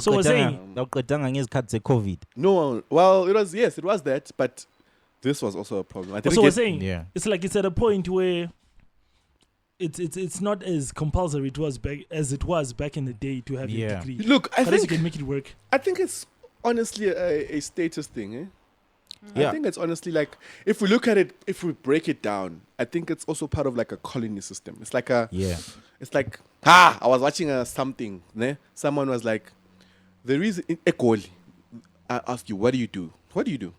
So we're saying COVID. No, well, it was that, but this was also a problem. So we're saying it's like it's at a point where it's not as compulsory as it was back in the day to have a degree. Look, I think you can make it work. I think it's honestly a status thing, eh? Yeah. I think it's honestly like, if we look at it, if we break it down, I think it's also part of like a colony system. It's like it's like, I was watching something, ne? Someone was like, there is a goal. I ask you, what do you do? What do you do?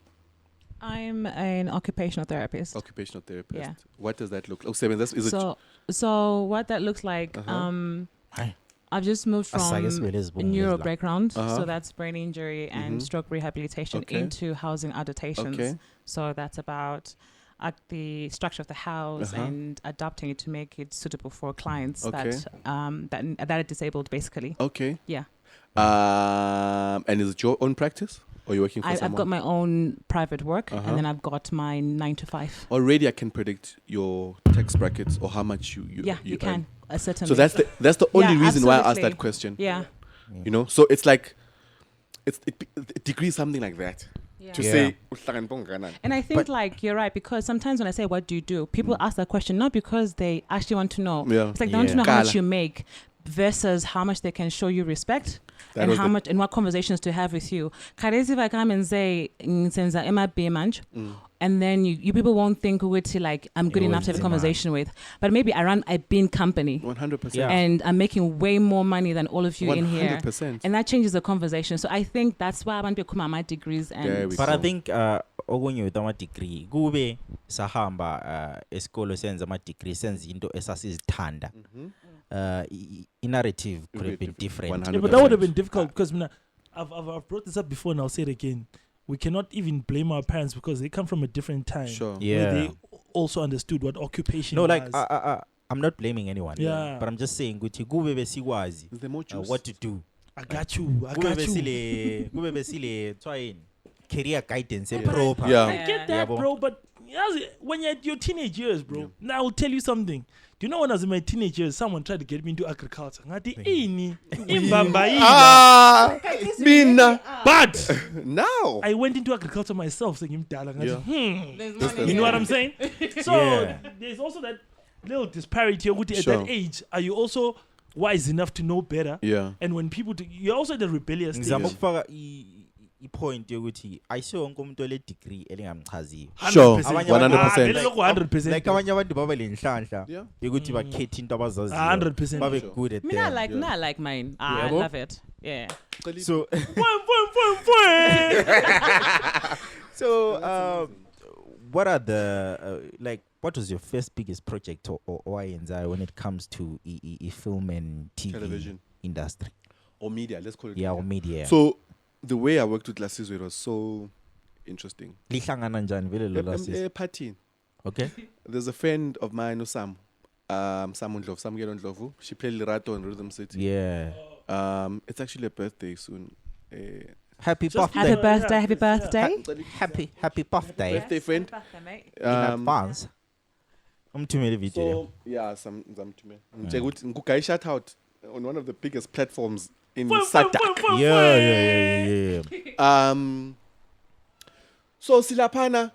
I'm an occupational therapist. Yeah. What does that look like? So what that looks like, I've just moved from a neuro background, so that's brain injury and stroke rehabilitation into housing adaptations. Okay. So that's about the structure of the house and adapting it to make it suitable for clients that are disabled, basically. Okay. Yeah. And is it your own practice? Or you're working for someone? I've got my own private work, and then I've got my 9 to 5. Already I can predict your tax brackets or how much you can. Certainly. So that's the only reason why I asked that question. Yeah. You know, so it's like it degree something like that. Yeah. To say, and I think like you're right, because sometimes when I say what do you do, people ask that question not because they actually want to know. Yeah. It's like they want to know how much you make versus how much they can show you respect and how much and what conversations to have with you. Kbrizzy, if I come and say and then you people won't think like I'm good enough to have a conversation with, but maybe I run a bin company 100%, and I'm making way more money than all of you 100%. In here, 100%, and that changes the conversation. So I think that's why I want to come my degrees. And but I think okunye with ama degree kube sahamba esikolo senza ama degree senza into esasizithanda. Narrative could have been different. Yeah, but that would have been difficult because I've brought this up before and I'll say it again. We cannot even blame our parents because they come from a different time. Sure. Yeah. Where they also understood what occupation was. No, like I'm not blaming anyone. Yeah. But I'm just saying what to do. I got you. Kube besile trying career guidance proper. Yeah. I get that, bro. But when you're at your teenage years, bro. Now I'll tell you something. Do you know when I was in my teenage years, someone tried to get me into agriculture? But now I went into agriculture myself, saying, Yeah. you know what I'm saying? So there's also that little disparity. At that age, are you also wise enough to know better? Yeah. And when people you're also the rebellious stage. Point yokuthi ayisiyo wonke umuntu ole degree elingamchaziyo. Sure. 100%. Like abanye abantu baba lenhlanhla yokuthi bakhethe into abazaziyo. 100%. Babe good at them. I like mine. I love it. Yeah. So so what are the what was your first biggest project or when it comes to film and TV television industry or media? Let's call it. Or media. So the way I worked with Lasizwe was so interesting. Partying. Okay. There's a friend of mine, Sam Ndlovu. She played Lirato in Rhythm City. Yeah. It's actually a birthday soon. Happy birthday. Happy birthday. Happy birthday. Happy birthday. Birthday friend. Birthday, mate. In advance. Tumelo video. So yeah, some Tumelo. Shout out on one of the biggest platforms in Sadak. Yeah. So silapana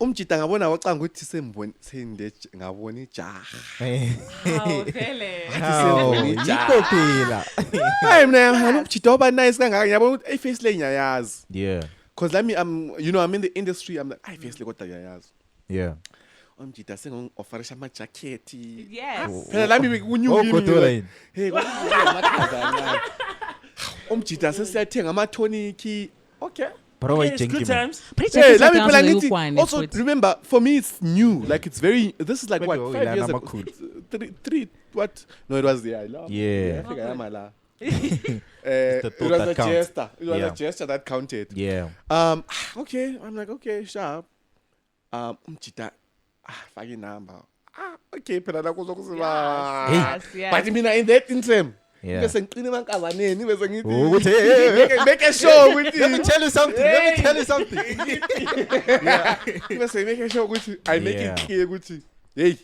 umjita ngabona wacanga ukuthi sembone ngabona ijaha. How really? Yikho phela. Hayi mina umjita oba nice kangaka ngiyabona ukuthi iface le ngiyayazi. Yeah. Cause let me I'm in the industry, I'm like face le kodwa ngiyayazi. Yeah. Umjita sengo-offerisha ama-jacket. Yes. Phela lami Kodwa hey kwamakhaza umjita sesiyathenga ama-tonic. Okay. Bro, it's good times. Hey, let me play. Also, remember, for me, it's new. Like, it's very. This is like what 5 years ago. Three. What? No, it was I think I am Allah. It was a gesture. It was a gesture that counted. Yeah. Okay. I'm like, okay, sharp. Umjita. Fucking number. Okay. Pela kuzokusiba. Yes. But I mean, in that interim. Yeah. Make a show with you. Let me tell you something. Yeah. Make a show with you. I make it clear with you. Hey,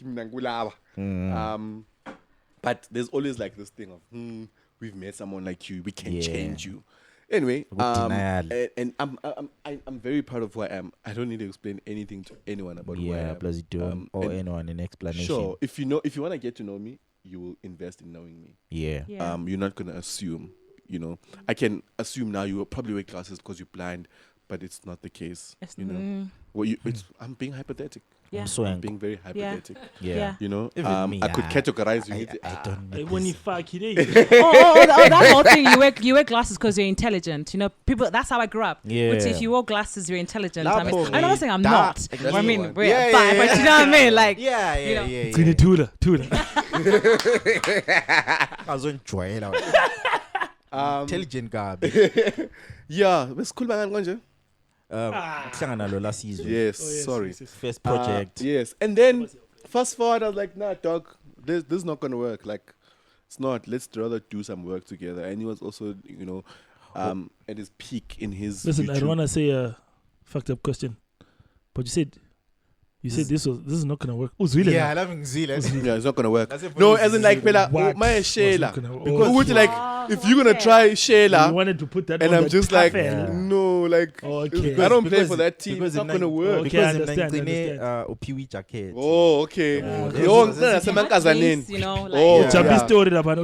but there's always like this thing of we've met someone like you, we can change you. Anyway, and I'm very proud of who I am. I don't need to explain anything to anyone about who I am. Plus or anyone an explanation. Sure. If you want to get to know me, you will invest in knowing me. Yeah. You're not gonna assume. I can assume now you will probably wear glasses because you're blind, but it's not the case. Well, I'm being hypothetical. Yeah. I'm being very hypothetical. Yeah. I could categorize you. I don't know. When you fuck it, that whole thing, you wear glasses because you're intelligent. People, that's how I grew up. Yeah. Which if you wear glasses, you're intelligent. I'm not saying I'm not. Exactly. I mean, but Yeah. you know what I mean? Like, Yeah. Tuda. Intelligent guy. Yeah, it's cool man konje. Kuhlangana lo Lasizwe. Yes, sorry. First project. Yes. And then fast forward, I was like, nah, dog, this is not gonna work. Like, it's not. Let's rather do some work together. And he was also, at his peak in his. Listen, YouTube. I don't want to say a fucked up question, but you said this is not gonna work. Yeah, I love Mgcini. Yeah, it's not gonna work. No, as in like Pela, my Sheila. Because like, if you're gonna try Sheila, you wanted to put that, and on I'm the just like, cafe. no, like, Okay. I don't play for that team. It's not gonna work. Okay, I understand. Upiwi jacket. Oh, okay.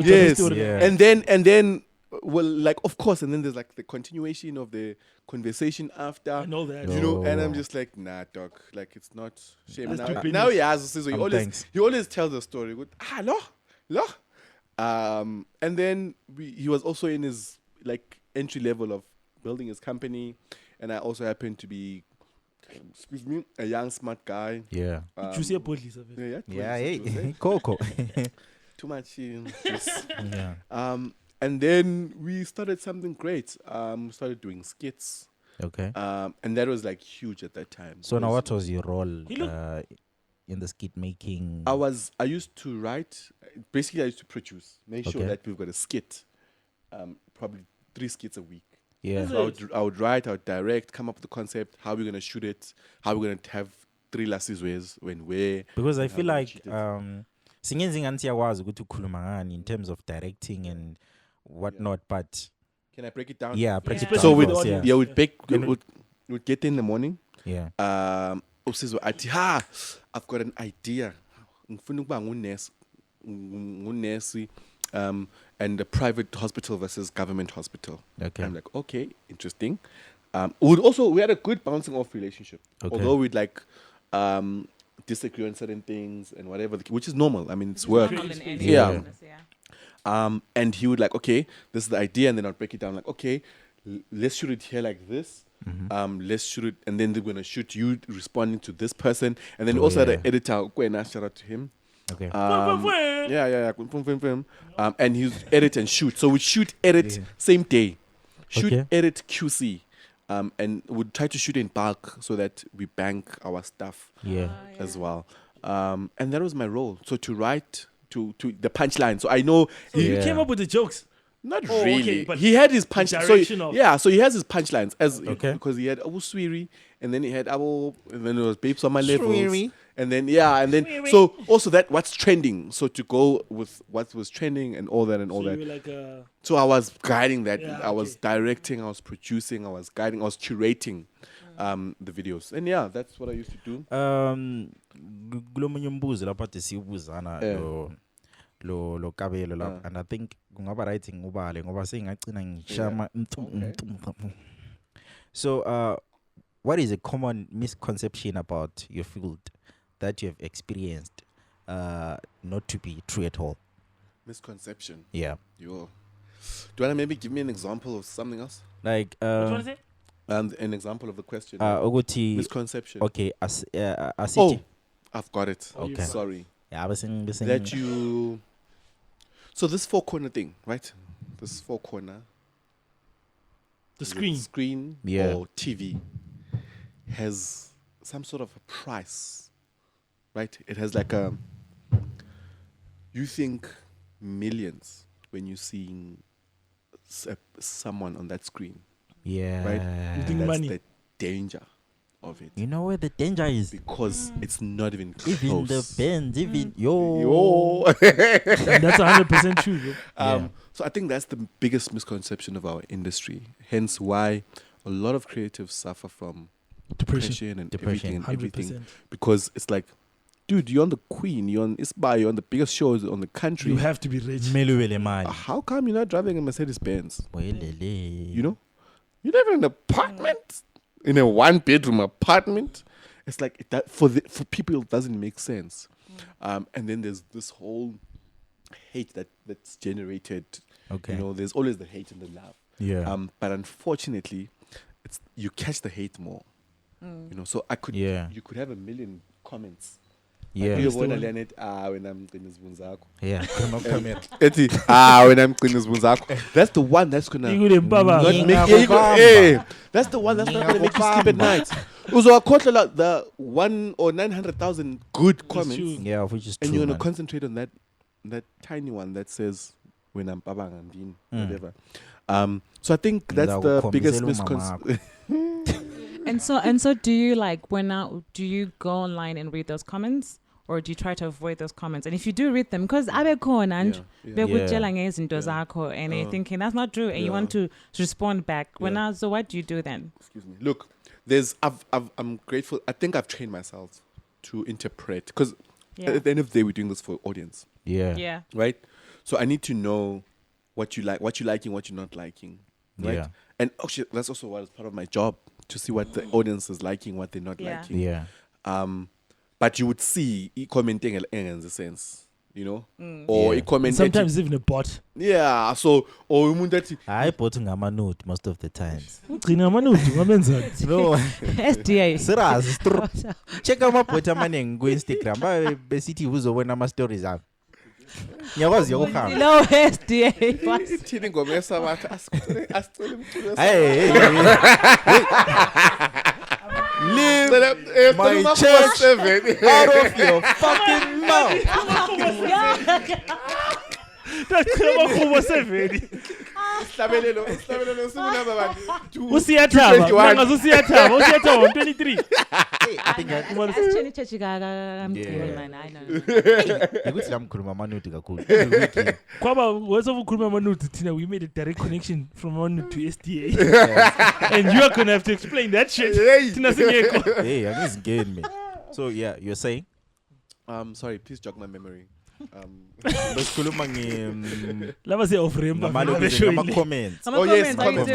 Yes, And then, well, like, of course, and then there's like the continuation of the conversation after. I know that. And I'm just like, nah, dog. Like, it's not shame. That's Now he has he always tells the story. Good, no. And then he was also in his like entry level of building his company, and I also happened to be, a young smart guy. Yeah. You see a police. Yeah. Coco. Too much. And then we started something great. Started doing skits. Okay. And that was like huge at that time. So now, what was your role in the skit making? I used to write. Basically, I used to produce. Make sure that we've got a skit. probably 3 skits a week. Yeah. So I would write, I would direct, come up with the concept, how we're gonna shoot it, how we're gonna have 3 Lasizwes when where. Because I feel like singenzi ngani siyakwazi ukuthi ukhuluma ngani in terms of directing and whatnot, but can I break it down? Yeah, break it down. So we'd get in the morning. Yeah. I've got an idea. And the private hospital versus government hospital. Okay. I'm like, okay, interesting. We had a good bouncing off relationship. Okay. Although we'd like disagree on certain things and whatever, which is normal. I mean, it's work. Yeah. And he would like, okay, this is the idea, and then I'd break it down like, okay, let's shoot it here like this. Let's shoot it, and then they're gonna shoot you responding to this person, and then also the editor. Shout out to him. Okay. And he'd edit and shoot. So we shoot, edit same day. Shoot, edit, QC. And we'd try to shoot in bulk so that we bank our stuff as well. And that was my role. So to write to the punchline. So I know you came up with the jokes. Not really. Okay, but he had his punchlines. So he has his punchlines because he had Abu Swiri, and then he had Abu, and then it was Babes on My Levels. And then so also that what's trending. So to go with what was trending and all that and all that. You were like so I was guiding that. I was directing, I was producing, I was guiding, I was curating the videos. And that's what I used to do. Lo kabelo lapha, and I think kungaba writing ubale ngoba sengagcina ngishama. So what is a common misconception about your field that you have experienced not to be true at all? Misconception. Yeah. Do you want to maybe give me an example of something else? Like an example of the question. Misconception. Okay, I've got it. Okay. Sorry. Yeah, I was saying that you. So this 4-corner thing, right? This 4-corner. The screen. Or TV has some sort of a price, right? It has like you think millions when you're seeing someone on that screen. Yeah. Right? You think that's money. the danger of it. You know where the danger is? Because it's not even close. Even the bends, yo. That's 100% true, bro. So I think that's the biggest misconception of our industry. Hence why a lot of creatives suffer from depression and everything. Because it's like, dude, you're on the Queen, you're on Isba, you're on the biggest shows on the country. You have to be rich. How come you're not driving a Mercedes Benz? You know? You live in an apartment, in a 1-bedroom apartment. It's like that for people it doesn't make sense. And then there's this whole hate that's generated. Okay. You know, there's always the hate and the love. Yeah. But unfortunately, you catch the hate more. You know, so you could have 1 million comments. Yeah. When I'm yeah. Come here. When I'm that's the one that's gonna that's the one that's not gonna make you sleep at night. Also, I caught the 1 or 900,000 good comments. Yeah, which is true. And you're gonna concentrate on that tiny one that says when I'm babang and whatever. So I think that's the biggest misconception. And so do you do you go online and read those comments, or do you try to avoid those comments? And if you do read them, because abekhona and they're thinking that's not true, and you want to respond back. So what do you do then? Excuse me. Look, I'm grateful. I think I've trained myself to interpret, because at the end of the day, we're doing this for audience. Yeah. Right. So I need to know what you like, what you're liking, what you're not liking. Right. Yeah. And actually, that's also what is part of my job, to see what the audience is liking, what they're not liking. Yeah. But you would see commenting in the sense, you know, or commenting. Sometimes even a bot. Yeah. So I bought ngamanut most of the times. No. SDA. Serious. Check out my bot amaning go Instagram. Ba besithi uzobona ama stories akho. Ngiyakwazi ukuhamba. No SDA. Thini ngoma yasabathu asicela umculo. Hey. Leave my church out of your fucking mouth. Usiyataba 23. I think we made a direct connection from Manu to SDA. And you are gonna have to explain that shit. Hey, I'm just getting me. So yeah, you're saying? Sorry, please jog my memory. Besikhuluma Lava say of Remba. comments. Oh yes, comments.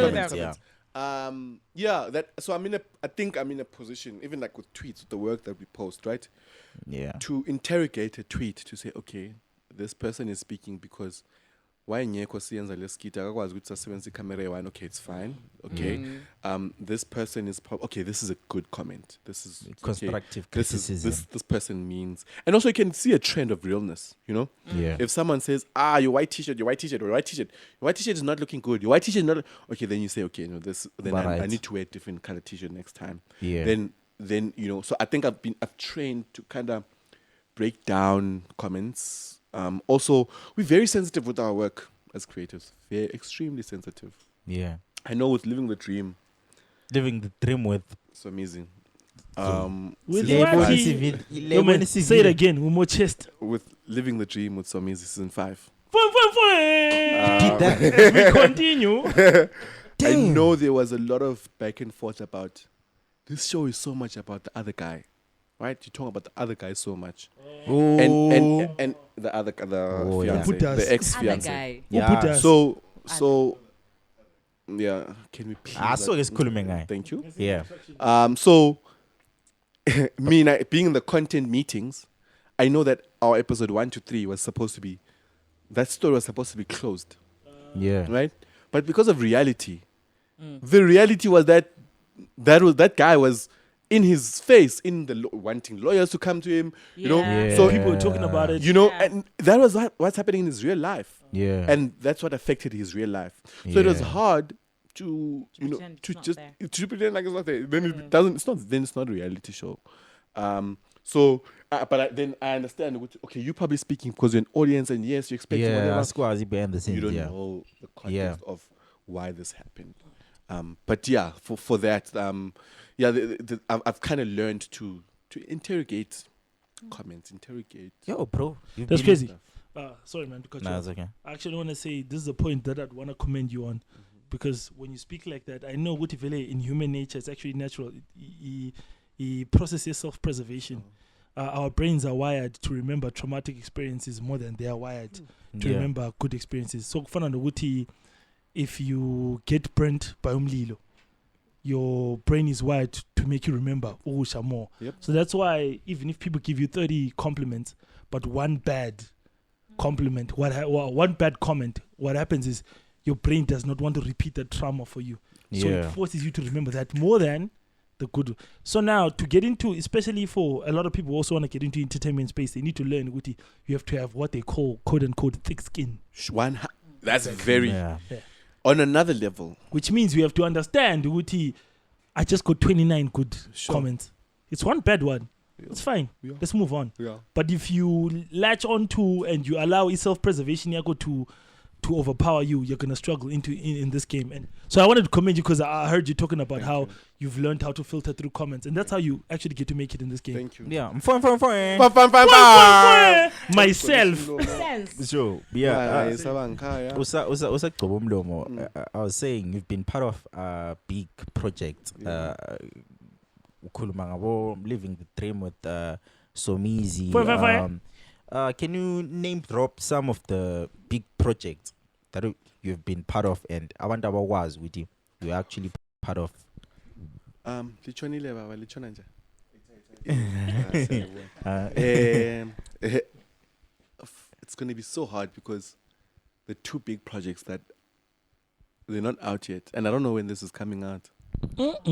Yeah. So I think I'm in a position, even like with tweets, with the work that we post, right? Yeah. To interrogate a tweet to say, okay, this person is speaking because why ngekho siyenza leskita akwazi ukuthi asebenzise camera one. Okay, it's fine. Okay. This person is okay, this is a good comment. This is constructive criticism. This person means, and also you can see a trend of realness, you know? Yeah. If someone says, your white t-shirt is not looking good. Your white t-shirt is not okay, then you say, okay, no, I need to wear a different color t-shirt next time. Yeah. Then you know, so I think I've trained to kind of break down comments. Also, we're very sensitive with our work as creators. We're extremely sensitive. Yeah. I know with living the dream with it's amazing. Say it again, one more chest. With living the dream with Somizi season 5. Did that? We continue. I know there was a lot of back and forth about this show is so much about the other guy. Right? You talk about the other guy so much. Oh. And the other fiance, yeah. the ex-fiance. Yeah. So yeah, can we please? So it's cool, man. Thank you. Yeah. So being in the content meetings, I know that our episode 1 to 3 was supposed to be, that story was supposed to be closed. Yeah. Right? But because of reality, the reality was that guy was in his face, wanting lawyers to come to him, you know. Yeah. So people were talking about it, you know, and that was what's happening in his real life. Yeah. And that's what affected his real life. So it was hard to pretend like it's not there. Then it doesn't. It's not. Then it's not a reality show. Then I understand. Okay, you're probably speaking because you're an audience, and yes, you expect whatever. Behind the scenes. You don't know the context of why this happened. But yeah, for that, I've kind of learned to interrogate comments, Yo, bro, that's crazy. Sorry, man, to cut you off. It's okay. I actually want to say this is a point that I'd want to commend you on, because when you speak like that, I know what in human nature it's actually natural. It processes self-preservation. Our brains are wired to remember traumatic experiences more than they are wired to remember good experiences. So, if you get burnt by umlilo, your brain is wired to make you remember more. Yep. So that's why even if people give you 30 compliments, but one bad compliment, one bad comment, what happens is your brain does not want to repeat that trauma for you. So it forces you to remember that more than the good. So now to get into, especially for a lot of people who also want to get into entertainment space, they need to learn, you have to have what they call quote unquote thick skin. That's very... Yeah. On another level. Which means you have to understand, I just got 29 good comments. It's one bad one. Yeah. It's fine. Yeah. Let's move on. Yeah. But if you latch on to and you allow self-preservation to overpower you, you're going to struggle in this game. And so I wanted to commend you because I heard you talking about how you've learned how to filter through comments. And that's how you actually get to make it in this game. Thank you. Yeah. Myself. So, I was saying you've been part of a big project. Living the dream with Somizi. Can you name drop some of the big projects that you've been part of, and I wonder what was with you? You're actually part of. It's going to be so hard because the two big projects that they're not out yet, and I don't know when this is coming out. Like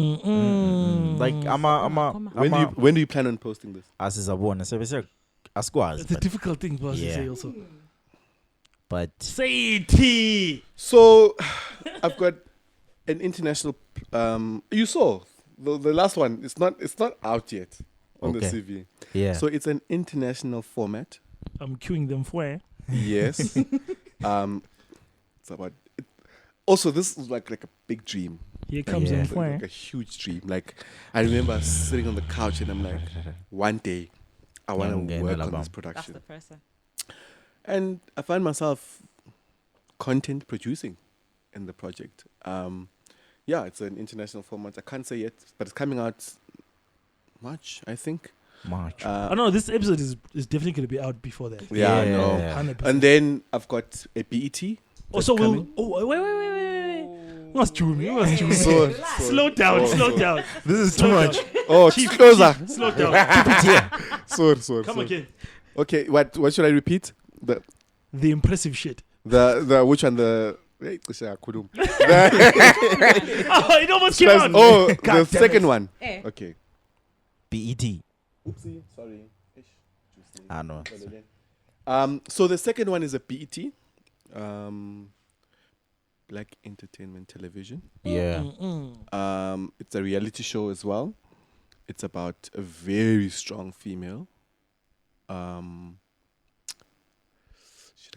when do you plan on posting this? As a bonus, it's a difficult thing for us to say also. But say it. So I've got an international. You saw the last one. It's not out yet on the CV. Yeah. So it's an international format. I'm queuing them for. Yes. It's about. also this was like a big dream. Here comes like a huge dream. Like I remember sitting on the couch and I'm like, one day I want to work on this production. That's the person. And I find myself content producing in the project. It's an international format. I can't say yet, but it's coming out March, I think. March. No, this episode is definitely going to be out before that. Yeah, I know. 100%. And then I've got a BET. Also, wait. What's June? Slow down. This is too much. Oh, Chief, closer. Slow down. Keep it here. Sorry. Come again. Okay, what should I repeat? The impressive shit. The which one? The it almost came out. Oh, the second one. Okay. BET. Oopsie, sorry. I know. So the second one is a BET. Black Entertainment Television. Yeah. It's a reality show as well. It's about a very strong female. Should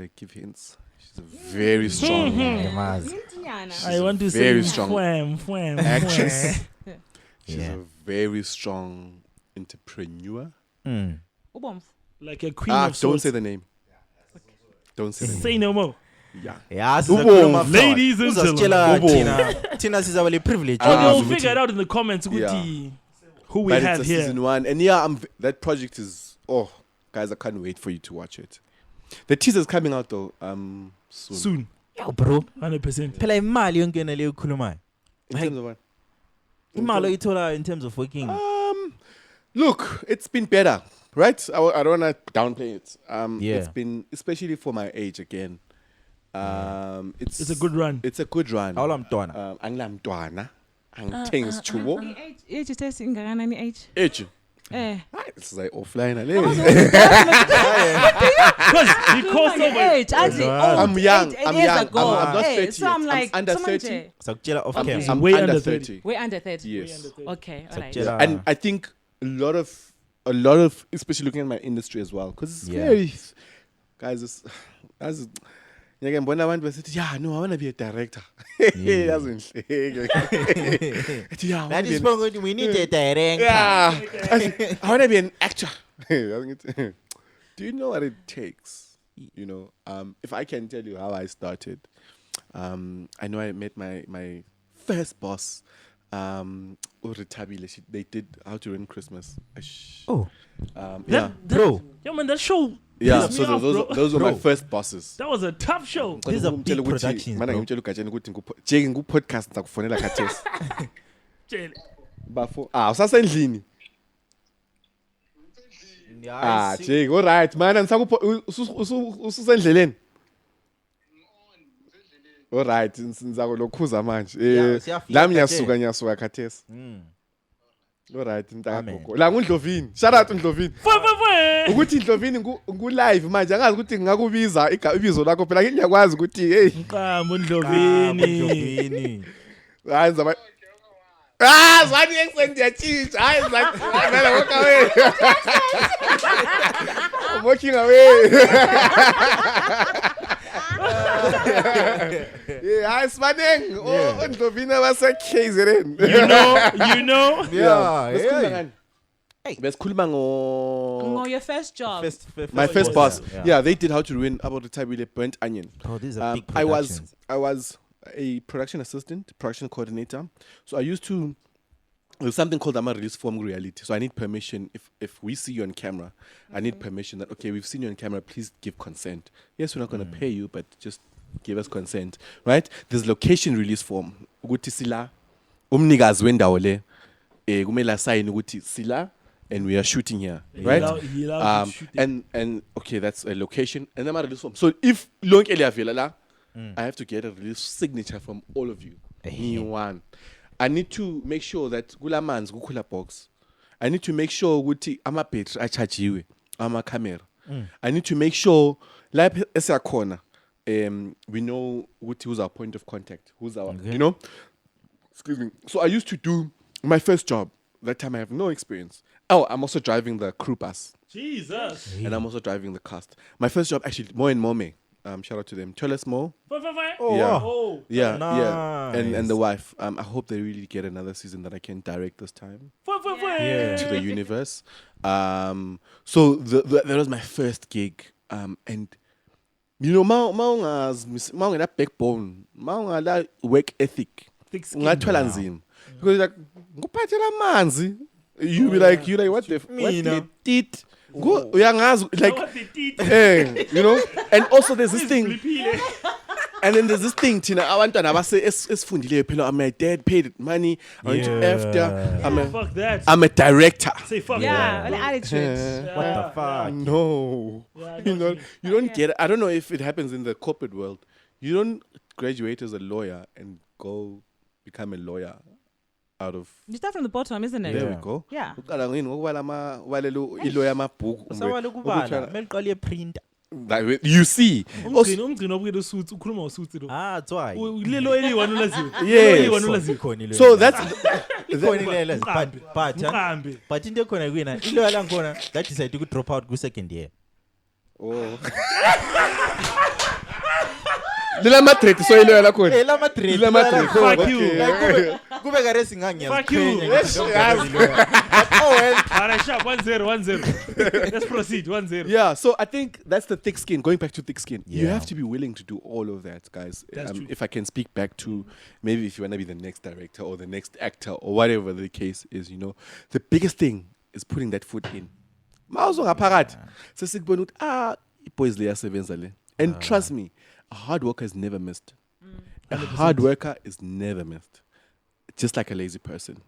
I give hints? She's a very strong I want to very say strong actress. She's a very strong entrepreneur. Like a queen of don't say the name. Don't say the name. Say no more. Yeah. Ladies and gentlemen. Tina is our privilege. They'll figure it out in the comments who we have here. Season 1. And that project is, guys, I can't wait for you to watch it. The teaser is coming out though soon. Yo, bro. 100%. Phela imali yongena leyo khuluma. In terms of what? Imali oyithola in terms of working. Look, it's been better, right? I don't want to downplay it. Yeah. It's been, especially for my age again. It's a good run. It's a good run. How long mntwana? Anglamntwana. Angithengi chubo. Age test ingakanani age? Age. This is like offline. I'm young. I'm not 30. So I'm like under 30. I'm way under 30. Way under 30. Yes. Okay. All right. And I think a lot of, especially looking at my industry as well, because it's very, guys. I want to be a director. We need a director. I want to be an actor. Do you know what it takes? If I can tell you how I started, I know I met my first boss, Uritabile. They did How to Ruin Christmas. Bro. Yo, man, that show. Yeah, so those were my first bosses. That was a tough show. These are big productions, bro. Podcast ndakufonela khathesi. Bafo. Usasendlini. Jake, all right, man. Ususendleleni. All right, ngizakulokhuza manje. La ngiyasuka khathesi. All right, mntakakho. La nguNdlovini. Shout out uNdlovini. Ukuthi Ndlovini ngu live manje angazi ukuthi ngingakubiza ibizo lakho phela ngiyakwazi ukuthi hey Nqambo Ndlovini. Hayi zaba zani ngiyachinja hayi zani vele walk away. I'm walking away. Yeah, Spaneng. Ndlovini was crazy then. You know? Yeah. Besikhuluma your first job. My first boss. Yeah, they did How to Ruin about the time we burnt onion. These are big productions. I was a production assistant, production coordinator. So I used to there's something called a release form reality. So I need permission if we see you on camera. I need permission that we've seen you on camera, please give consent. Yes, we're not going to pay you, but just give us consent, right? There's location release form. Ukuthi sila umnikazi wendawo le kumele assign ukuthi sila and we are shooting here, right? And okay, that's a location. And then my release form. So if long I have to get a release signature from all of you. Me one. I need to make sure that kula manzi kukula box. I need to make sure ukuthi ama battery achajiwe, ama camera. I need to make sure like esakhona we know who's our point of contact, who's our excuse me. So I used to do my first job. That time I have no experience. Oh, I'm also driving the crew bus. Jesus. And I'm also driving the cast. My first job actually more and more Shout out to them. Tell us more. Oh, yeah, nice. yeah. And the wife. I hope they really get another season that I can direct this time to the universe. So that was my first gig. And you know, maung that backbone, maung that work ethic. Ungathola nzima. Because like, nguphathela amanzi. You be like, what the tit? Go, like, you know. And also there's this thing. And then there's this thing, Tina. I want to say, my dad paid money. I went to after. Fuck that. I'm a director. Say fuck Yeah, attitude. What the fuck? No. You don't get it. I don't know if it happens in the corporate world. You don't graduate as a lawyer and go become a lawyer out of. You start from the bottom, isn't it? There we go. Yeah. You see. That's why. Yes. So that's but in the corner, that decided to drop out go second year. Oh. Lila matrix so ilo yala khona. Lila matrix. Lila matrix. Fuck you. Kube ka racing nganya. Fuck you. Oh well. Alright, sharp 1-0. Let's proceed 1-0. Yeah, so I think that's the thick skin. Going back to thick skin, you Yeah. have to be willing to do all of that, guys. That's true. If I can speak back to maybe if you want to be the next director or the next actor or whatever the case is, you know, the biggest thing is putting that foot in. Mawuzo ngaphakathi. Sesikubona ukuthi boys liyasebenza le. And trust me, a hard worker is never missed. A hard worker is never missed. Just like a lazy person.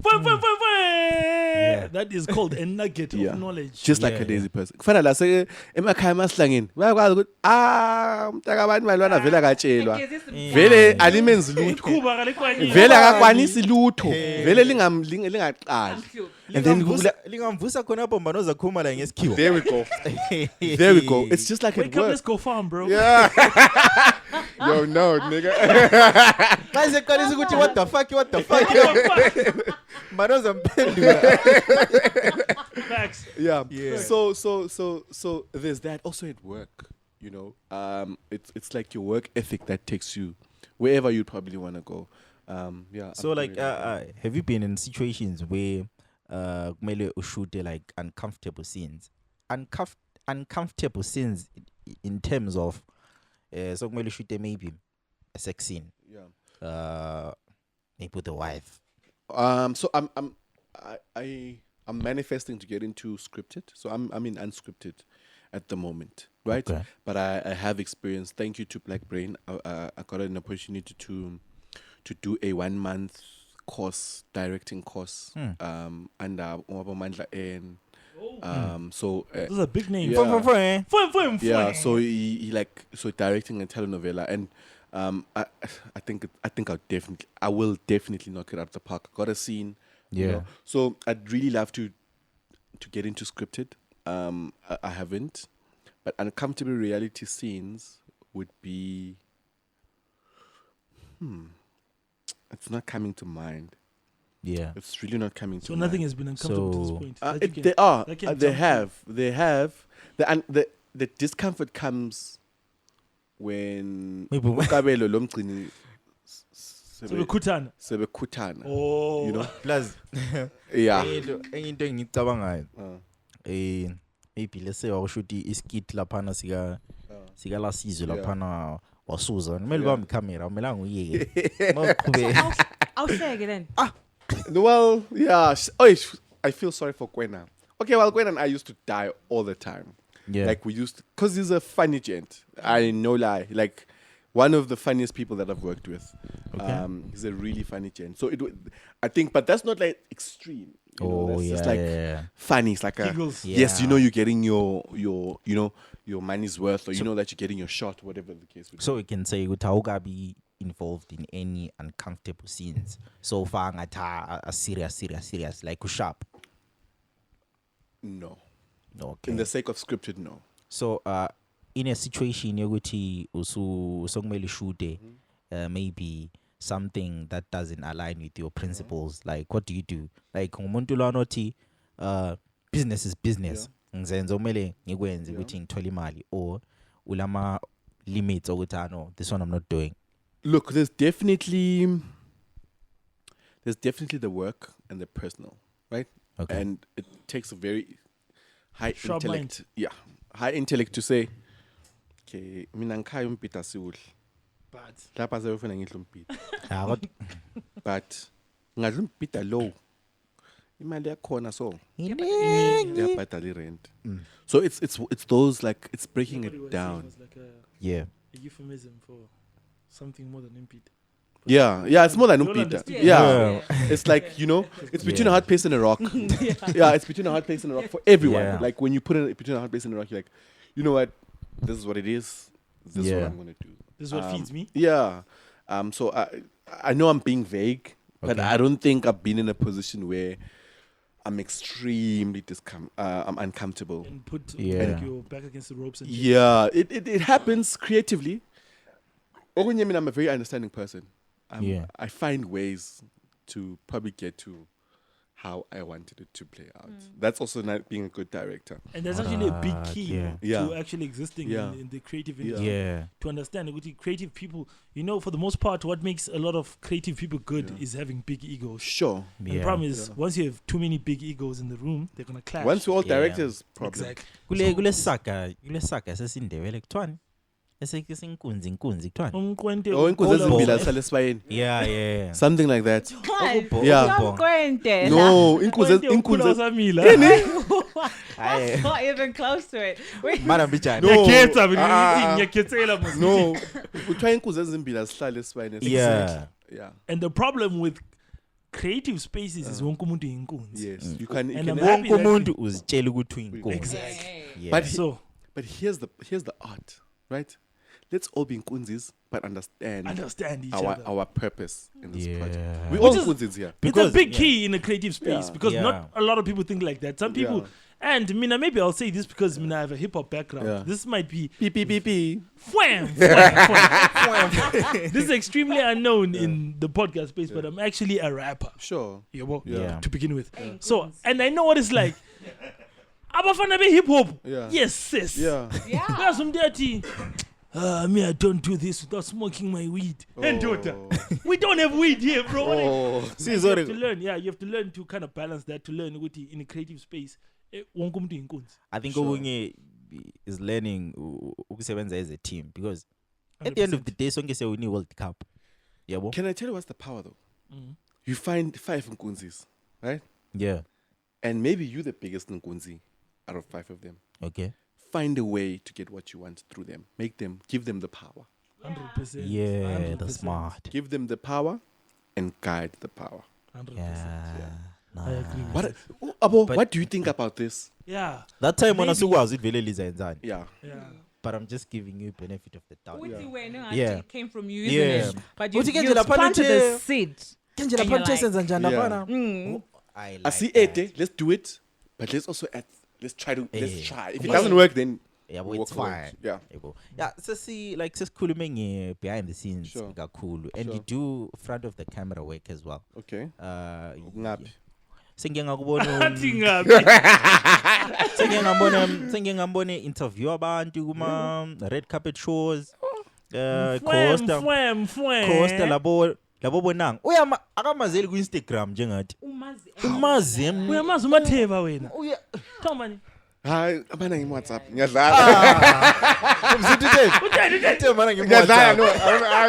Yeah. That is called a nugget of knowledge. Just like a lazy person. Kufana la se emakhaya maslangeni. Bayakwazi ukuthi mntaka abantu balwana vele akatshelwa. Vele alimenzi lutho. Vele akakwanisi lutho. Vele lingaqali. And then lingamvusa khona bomba noza khuma la ngesikhiwo. There we go. There we go. It's just like Wake up, let's go farm, bro. Yeah. Yo, no, nigga. Guys, what the fuck? Manoza mpendula. Facts. Yeah. So there's that also at work, you know. It's like your work ethic that takes you wherever you probably want to go. Yeah. So like have you been in situations where kumele ushoot like uncomfortable scenes? Uncomfortable scenes in terms of so kumele shoot maybe a sex scene. Yeah. Maybe with the wife. So I'm manifesting to get into scripted. So I'm in unscripted at the moment, right? Okay. But I have experience. Thank you to Black Brain. I got an opportunity to do a 1 month course, directing course, under Mandla and so Those are big names. yeah. Yeah, so he like directing a telenovela, and I think I will definitely knock it out of the park. Got a scene, Yeah. you know? So I'd really love to get into scripted. I haven't, but uncomfortable reality scenes would be. It's not coming to mind. Yeah. It's really not coming to So mind. nothing has been uncomfortable to this point. They have. The discomfort comes when Ukabelo lo Mgcini sebekhuthana. Oh. You know? Plus Yeah. enye into engicabangayo maybe let's say awushuti iskit laphana sika Lasizwe laphana wasuza kumele bambe camera umelanga uyeke mawuqhubeka Awuhleke then. Well, yeah. I feel sorry for Kwena. Okay, well, Kwena and I used to die all the time. Yeah. Like we used to, because he's a funny gent. I no lie. Like one of the funniest people that I've worked with. Okay. He's a really funny gent. So I think, but that's not like extreme. You know, that's just like funny. It's like Giggles. Yes, you know you're getting your your money's worth, or you know that you're getting your shot, whatever the case would be. So we can say Utauga be involved in any uncomfortable scenes so far a serious like sharp. No. Okay. In the sake of scripted, no. So in a situation yokuthi usongmeli shoot maybe something that doesn't align with your principles, like what do you do? Like umuntu lo anothi business is business. Ngizenza kumele ngikwenze ukuthi ngithole imali, or ulama limits or no, this one I'm not doing? Look, there's definitely the work and the personal, right? Okay. And it takes a very high Sharp intellect. Yeah, high intellect to say, okay, mina ngikhaya umbhida siwudla. But Lapha sewufuna ngidla umbhida. What? But ngadla umbhida low. Imali yakhona so. Iyabhadala irent. So it's those like it's breaking it down. Was like a euphemism for something more than impede. Yeah, it's more than umpita. Yeah. It's like, it's between a hard place and a rock. It's between a hard place and a rock for everyone. Yeah. Like when you put it between a hard place and a rock, you're like, you know what? This is what it is. This is what I'm gonna do. This is what feeds me. Yeah. So I know I'm being vague, but I don't think I've been in a position where I'm extremely I'm uncomfortable. And put like, your back against the ropes and it happens creatively. I'm a very understanding person. I find ways to probably get to how I wanted it to play out. That's also not being a good director. And there's actually a big key to actually existing in the creative industry. Yeah. To understand with creative people, for the most part, what makes a lot of creative people good is having big egos. Sure. And the problem is, once you have too many big egos in the room, they're gonna clash. Once we're all directors, problem. Exactly. Kule saka sesindebele kuthiwani? Inkunzi kuthiwani? Inkunzi ezimbili azihlala esibayeni. Yeah. Something like that. What? Yeah. No, inkunzi That's not even close to it. Wait. Madam Bichani. No. Kuthiwa inkunzi ezimbili azihlala esibayeni. Yeah. And the problem with creative spaces is wonke umuntu inkunzi. Yes. You can Wonke umuntu uzitshela ukuthi uyinkunzi. Exactly. Yeah. But here's the art, right? Let's all be nkunzis, but understand each other. Our purpose in this project. We Which all is- nkunzis here. It's a big key in a creative space because Yeah. not a lot of people think like that. Some people, and Mina, maybe I'll say this because Mina, I have a hip hop background. Yeah. This might be P. Fwam. This is extremely unknown in the podcast space, but I'm actually a rapper. Sure. To begin with. So, and I know what it's like. Abafana be hip hop. Yeah. Yes, sis. Yeah. There's some dirty. Me, I don't do this without smoking my weed. And daughter, we don't have weed here, bro. You have to learn. Yeah, you have to learn to kind of balance that. To learn in a creative space. I think okunye is learning ukusebenza as a team because at the end of the day sonke sewini World Cup. Yabo? Can I tell you what's the power though? You find 5 nkunzis, right? Yeah. And maybe you're the biggest nkunzi out of 5 of them. Okay. Find a way to get what you want through them. Give them the power. 100%. Yeah, 100%. that's smart. Give them the power and guide the power. 100%. Yeah. I agree. What do you think about this? Yeah. That time when asukwazi vele liza enzani. Yeah. But I'm just giving you benefit of the doubt. It came from you, Yeah. isn't it? But you Uthi planted the seed. Kenje And you're like, I like I see that. it. Let's do it, but let's also add. Let's try. If it doesn't work, then Yeah, but we'll it's work on fine. it. Yeah. Yeah, so see, like sesikhulume behind the scenes Sure. kakhulu and Sure. you do front of the camera work as well. Okay. Ngaphi? Sengike ngakubona Athi ngapi? sengike ngambona interview abantu kuma red carpet shows. Cohost labo bonang. Akamazeli ku Instagram njengathi. Umazi Uyamazi umatheba wena. Thomani. Hi, abana ngim WhatsApp. Ngiyadlala. Umzithethe mana Ngiyadlala no.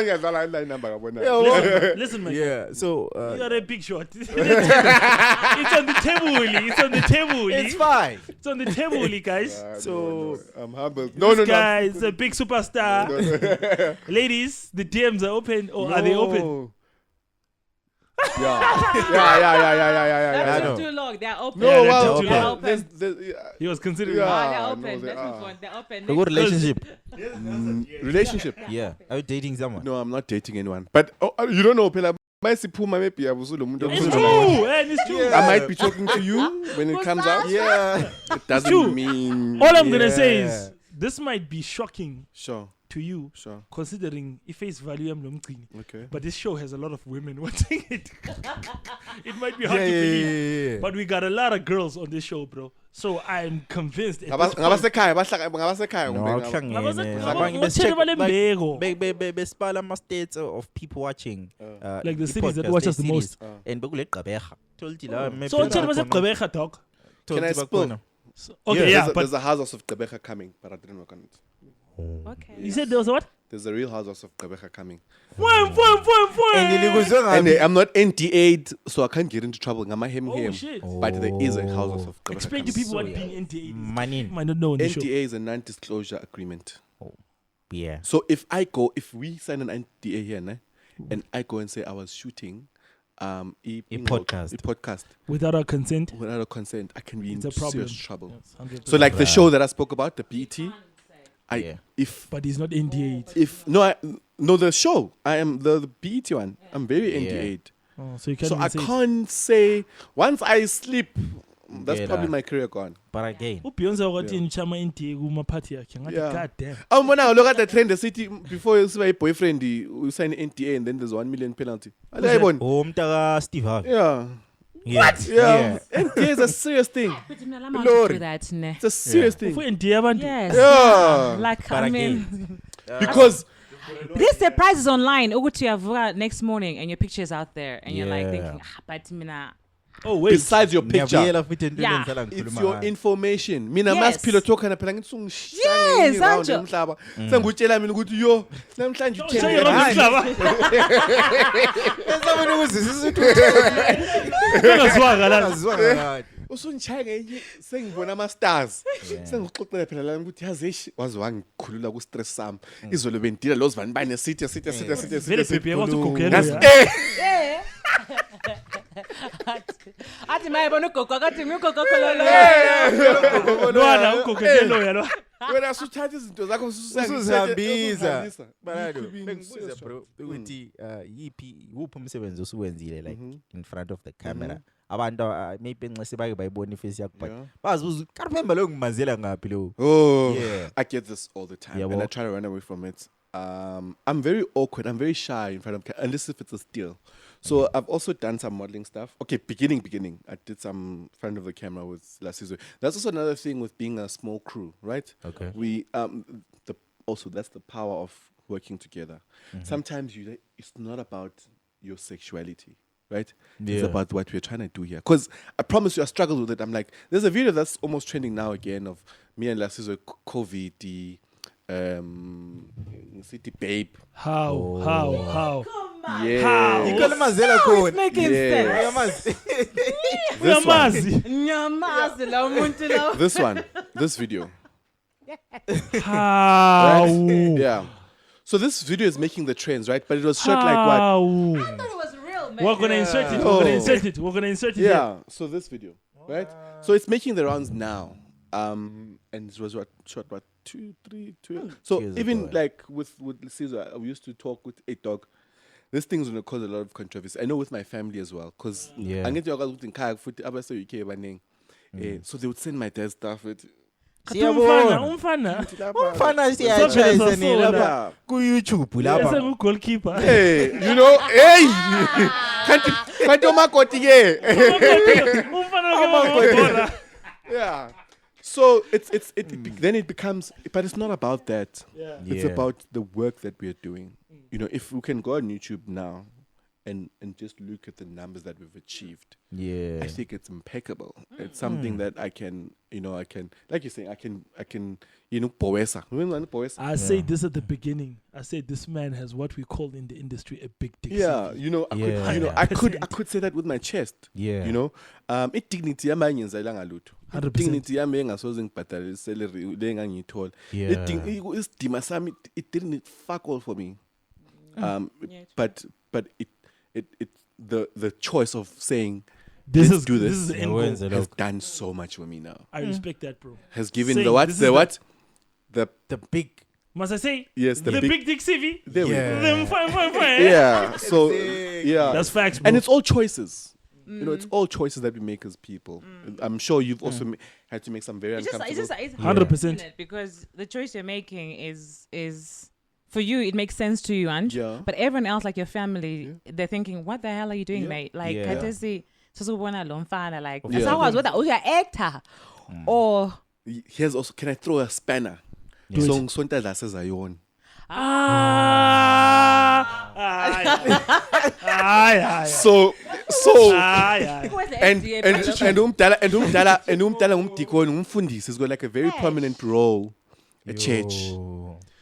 Ngiyadlala line number ngabona. Listen, man. Yeah, so You are a big shot. It's on the table. it's fine. It's on the table, guys. So I'm humbled. This guy is a big superstar. Ladies, the DMs are open or are they open? Yeah. That's know. too long. They're open. No, well, They're open. He was considering. They're open. Let's move on. They're open. A good relationship. Relationship. Yeah. Are you dating someone? No, I'm not dating anyone. But you don't know, Pela. It's true, and it's true. I might be talking to you when it comes out. Yeah. It doesn't true. mean. All I'm gonna say is this might be shocking Sure. to you, considering if face value I'm Mgcini. Okay. But this show has a lot of women watching it. It might be hard to believe. But we got a lot of girls on this show, bro. So I'm convinced. Bespala my states of people watching. Like the cities that watch us the most. And so tell me Gqeberha, dog. Can I spill? Okay, yeah, there's a house of Gqeberha coming, but I didn't work on it. Okay. You said there was what? There's a real house of Gqeberha coming. And I'm not NDA'd, so I can't get into trouble. Shit. But there is a house of Gqeberha Explain to coming. people what being NDA is. Money. Might not know on the show. NDA is a non-disclosure agreement. Yeah. So if we sign an NDA here, and I go and say I was shooting a podcast without our consent, I can be in serious trouble. Yes, so like the show that I spoke about, the BET, but he's not NDA'd. The show, I am the BET one. I'm very NDA'd. So you can't. So I can't say once I sleep. That's probably my career gone. But again, Beyonce got in chama NDA kuma party yakhe. God damn. Look at the trend. The city before you see a boyfriend, you sign NDA and then there's 1 million penalty. Steve Harvey. Yeah. What? Yeah. NDA is a serious thing. It's a serious thing. Yes. Yeah. Like I mean, because this surprise is online. You have next morning and your picture is out there and you're like thinking, but mina. Oh wait! Besides your picture, it's your information. Mina Yes. mas pillow talk and applying sung. Yes, Sanjo. Sangutshela mina ukuthi yo namhlanje usungitshaya ngenye sengibona ama stars sengixoxela phela la ukuthi yazi wazi wangikhulula ku stress sami izolo bendila los vani bane sithe Ati mayibona ugogo akathi ugogo kholo Lwana ugogo loya lo. Wena usuthatha izinto zakho usuzihambisa. Balado bengibuza bro ukuthi wuphi umsebenzi osuwenzile like in front of the camera. Abantu maybe nxese bake bayibona iface yakho but bazibuza karphemba lo ngimazela ngaphi lo. I get this all the time and I try to run away from it. I'm very awkward. I'm very shy in front of camera, unless if it's a still. So I've also done some modeling stuff. Okay, beginning. I did some front of the camera with Lasizwe. That's also another thing with being a small crew, right? Okay. We that's the power of working together. Sometimes it's not about your sexuality, right? Yeah. It's about what we're trying to do here. Because I promise you, I struggled with it. I'm like, there's a video that's almost trending now again of me and Lasizwe COVID. City babe. How? Yeah. It's making sense. This video. How? Right? Yeah. So this video is making the trends, right? But it was shot like what? I thought it was real, man. We're gonna insert it. Yeah. So this video, right? So it's making the rounds now. And it was shot 2, 3. So even like with Lasizwe, we used to talk with a dog. This thing's gonna cause a lot of controversy. I know with my family as well, because I get your guys so they would send my dad stuff. Umfana siyatshayisa lapha ku YouTube lapha goalkeeper. Hey, you know, can't umakoti Umfana yeah. So then it becomes, but it's not about that. Yeah. It's about the work that we are doing. You know, if we can go on YouTube now and just look at the numbers that we've achieved, I think it's impeccable. It's something that I can, like you're saying, I can, poesa. I said this at the beginning. I said this man has what we call in the industry a big dick. Yeah, I could say that with my chest. Yeah. You know, dignity yami ayenzayilanga lutho. Dignity yami engasoze ngibhadale salary le engangiyithola. Isidima sami it didn't fuck all for me. But the choice of saying this let's do this is the end goal. Has done so much for me now. I respect that, bro. Has given Saying the big. Must I say? Yes, the big dick CV. There we go. Them fine. Yeah. So yeah, that's facts, bro. And it's all choices. You know, it's all choices that we make as people. I'm sure you've also had to make some very uncomfortable. It's 100%. because the choice you're making is for you, it makes sense to you, Anj. Yeah. But everyone else, like your family, they're thinking, what the hell are you doing, mate? Like, Kbrizzy, like, that's how I was with that. Oh, you're actor. Or. Here's also, can I throw a spanner? Song Sonta Lasizwe Ayon. So and umfundisi has got like a very prominent role at church.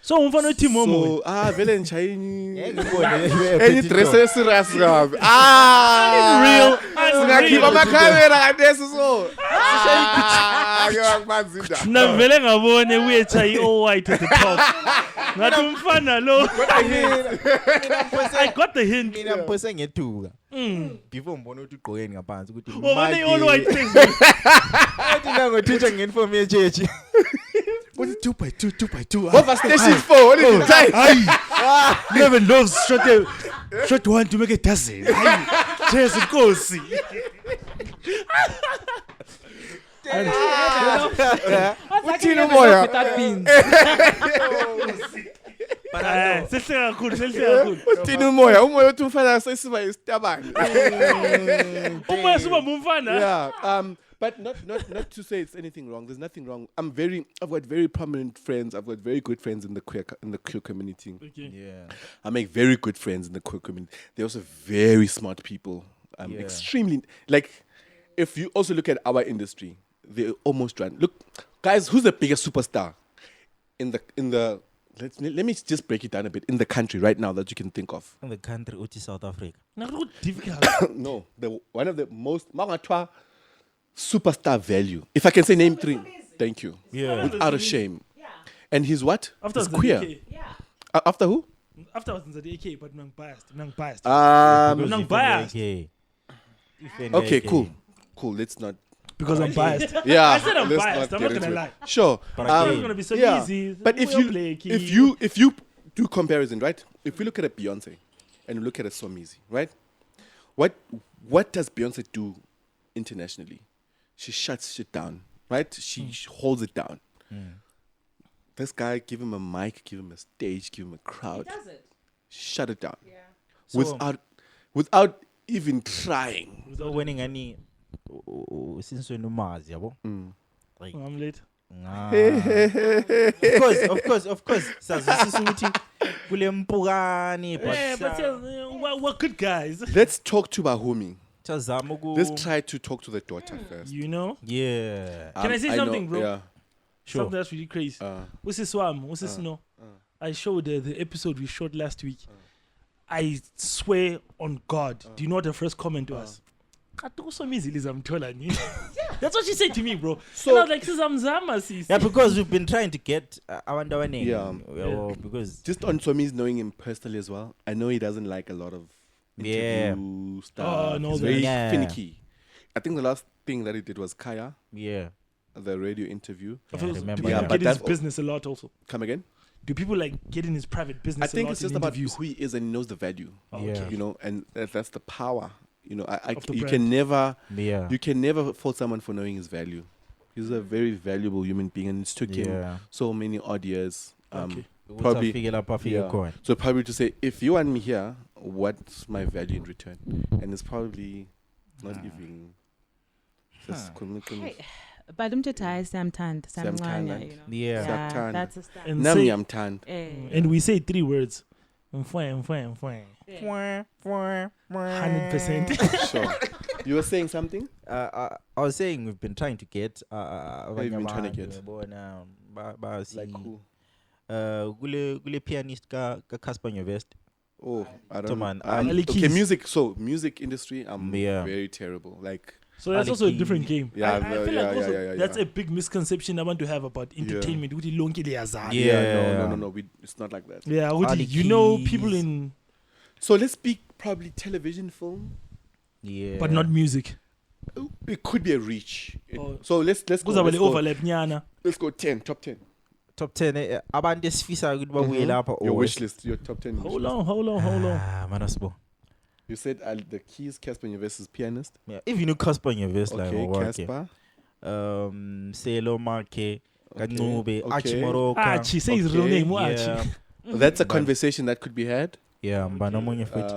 So umfana Timomo. Vele nchayini. Any dress serious gabi. Real. Singakhipha amakhamera kadesi so. Na vele ngabone uyechayi all white at the top. Ngathi umfana lo. I got the hint. Mina mpose ngethuka. Before mbona ukuthi ugqokeni ngaphansi ukuthi manje all white things. Athi nangothitsha nge-inform ye-church. What is 2 by 2, 2 by 2? What was station 4? What is it? Never loves shot one to make a dozen. Cheers, of course. What's without beans? Umoya tumfana sesiba isitabane. Umoya suba mumfana. Yeah. But not to say it's anything wrong. There's nothing wrong. I've got very prominent friends. I've got very good friends in the queer community. Okay. Yeah. I make very good friends in the queer community. They're also very smart people. Extremely, like, if you also look at our industry, they almost run. Look, guys, who's the biggest superstar in the let me just break it down a bit. In the country right now that you can think of. In the country, which is South Africa. Difficult. No, one of the most superstar value. If I can say name 3, thank you. Yeah. Without a shame. Yeah. And he's what? After he's queer. Yeah. After who? After I was in the AK, but I'm biased. Okay, cool. Let's not. Because I'm biased. Yeah. I said I'm biased. I'm not gonna lie. Sure. It's not gonna be so easy. But if you do comparison, right? If we look at a Beyonce and we look at a Somizi, right? What does Beyonce do internationally? She shuts shit down, right? She holds it down. This guy, give him a mic, give him a stage, give him a crowd. He does it. Shut it down. Yeah. Without even trying. Without winning any since when umazi yabo. Like I'm late. Of course. Sazisisa ukuthi kule mpukani but we're good guys. Let's talk to Bahumi. Let's try to talk to the daughter first. You know? Yeah. Can I say something, bro? Yeah. Sure. Something that's really crazy. What's this one? What's this no? I showed the episode we shot last week. I swear on God. Do you know what the first comment was? That's what she said to me, bro. So and I was like, yeah, because we've been trying to get our name. Yeah. Because just on Somi's knowing him personally as well, I know he doesn't like a lot of interview stuff. No, he's very finicky. I think the last thing that he did was Kaya. Yeah. The radio interview. Yeah, I remember. Do people get in his business a lot also? Come again? Do people like get in his private business? I think a lot it's just about who he is and he knows the value. You know, and that's the power. You know, you can never fault someone for knowing his value. He's a very valuable human being, and it took him so many odd years. Probably. So probably to say, if you want me here, what's my value in return? And it's probably not even. But Samtand, you know. Yeah. That's a start. And we say 3 words. 100%. Sure. You were saying something? I was saying we've been trying to get. What have you been trying to get? Like who? Gule pianist ka Casper Nyovest. Oh, I don't know. Okay, music. So music industry, I'm very terrible. Like. So that's also a different game. Yeah, I feel like also that's a big misconception I want to have about entertainment. No, it's not like that. Yeah, you know people in. So let's speak probably television, film. Yeah, but not music. It could be a reach. So let's go. Let's go 10, top 10. Top 10. Your wish list, your top 10. Hold on. Manasbo. You said the keys, Casper Nyovest is pianist. Yeah, if you know Casper Nyovest, like Casper. Selo Marke, Ganube, Archimoroka. Archie, say his real name. Archie. That's a conversation that could be had. Yeah, but no money fit.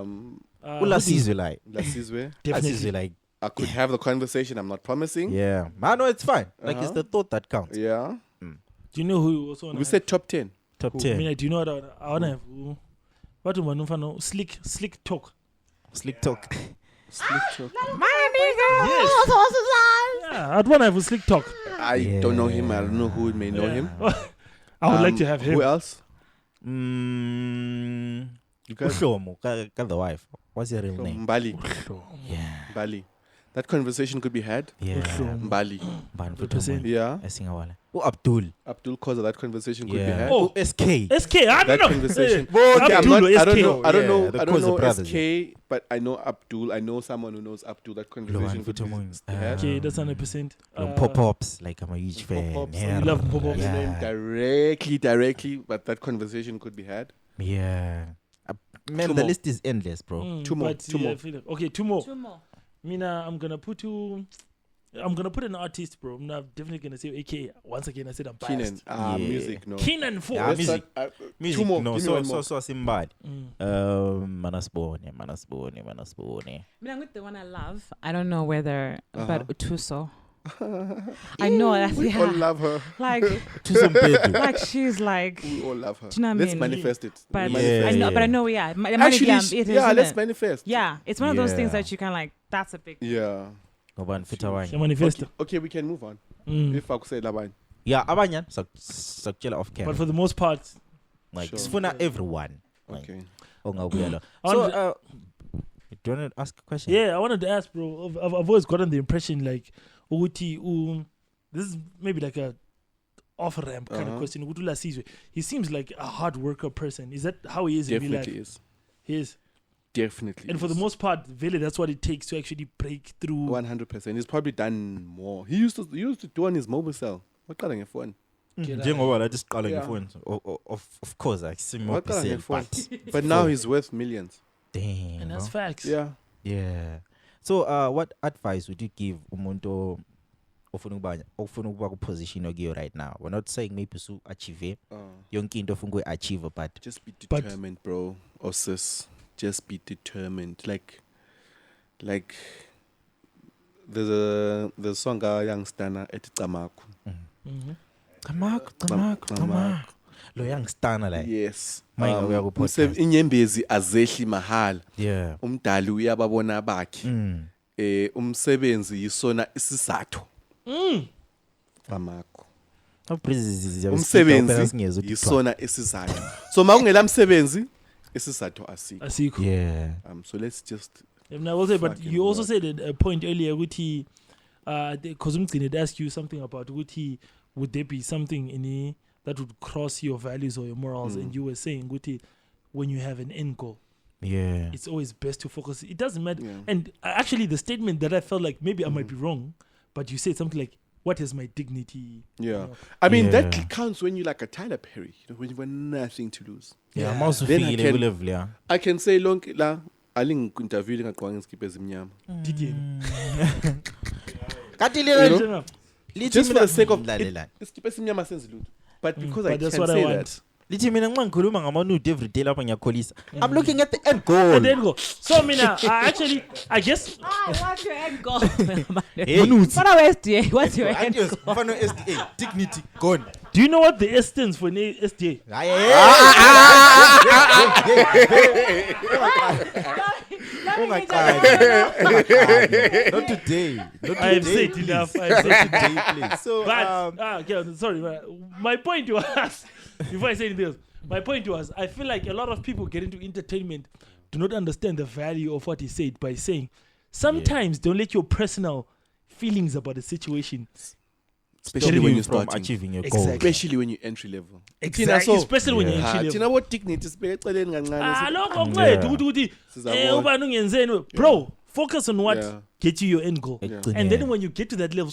Lasizwe like. Lasizwe. Lasizwe like. I could have the conversation. I'm not promising. Yeah, man, no, it's fine. Like it's the thought that counts. Yeah. Do you know who also? We said top 10. Top 10. I mean, do you know what I wanna have? What do I know? Slick talk. Slick talk. Slick talk. My nigga. Yes. Yeah, I'd wanna have a slick talk. I don't know him. I don't know who may know him. I would like to have him. Who else? Ushomo, the wife. What's your real name? Mbali. Yeah. Mbali. That conversation could be had. Yeah. Mbali. Yeah. I sing a Abdul. Abdul Koza, that conversation could be had. Oh, SK. I don't that know. Conversation. I don't know SK, but I know Abdul. I know someone who knows Abdul. That conversation could be had. Okay, that's 100%. Pop-ups, like I'm a huge fan. Pop-ups. You love pop-ups. Yeah. Directly, but that conversation could be had. Yeah. Man, the list is endless, bro. Two more. Okay, two more. Mina, I'm gonna put an artist, bro. I'm not definitely gonna say AK. Once again, I said I'm biased. Music, no. Keenan for music. Music, two more. No. Give me one more. So Simbad. Manasbone. I'm with the one I love. I don't know whether, but Utuso. I know that we all love her. Like she's like. We all love her. Do you know what I mean? Let's manifest it. But I know. Actually, let's manifest. Yeah, it's one of those things that you can like. That's a big. Yeah. Okay, we can move on. If I could say Laban. Yeah, Abanyan. So off camera. But for the most part, like it's for not everyone. Okay. So, do you want to ask a question? Yeah, I wanted to ask, bro. I've always gotten the impression like, this is maybe like a off-ramp kind of question. Lasizwe, he seems like a hard worker person. Is that how he is in real life? Definitely is. He is. Definitely. And for the most part, really, that's what it takes to actually break through. 100%. He's probably done more. He used to do on his mobile cell. What kind of phone? I just calling your phone. Of course, I see more but now he's worth millions. Damn. And that's facts. Yeah. So, what advice would you give umuntu ofuna position okiyo right now? We're not saying maybe to achieve yonke into ofuna achieve, but just be determined, bro. Or sis, just be determined. Like there's a song young Stana at Tamaku. Tamaku. Lo young Stana like. Yes. Inyembezi azehli mahal. Yeah. Umdali uyababona bakhe. Umsebenzi yisona isizathu. Tamaku. Umsebenzi yisona isizathu. So makungela msebenzi isizathu asikho. Yeah. So let's just. But you also said a point earlier, Guti, because Mgcini had asked you something about Guti, would there be something in that would cross your values or your morals? And you were saying, Guti, when you have an end goal, it's always best to focus. It doesn't matter. Yeah. And actually, the statement that I felt like maybe I might be wrong, but you said something like, "What is my dignity?" Yeah, you know? I mean that counts when you like a Tyler Perry, when you've got nothing to lose. Yeah, I'm also feeling I can say long la. Aling interview ngaqhwanga ngiskiphe ezimnyama. Just for the sake of iskiphe ezimnyama senze lutho. But because I that's can what say I want. that. Lithi mina ngikhuluma ngama-nude every day lapha ngiyakholisa. I'm looking at the end goal. The end goal. So Mina, I guess. What's your end goal? Nudes. What are SDA? What's your end goal? Mfano SDA, dignity gone. Do you know what the S stands for in SDA? Not today. I have said enough. Please. So, sorry. My point was, before I say anything else, my point was, I feel like a lot of people get into entertainment do not understand the value of what he said by saying, sometimes don't let your personal feelings about the situation especially when you start achieving your goal. Especially when you're entry level. Exactly. Especially when you're entry level. You know what dignity is? Bro, focus on what gets you your end goal. And then when you get to that level,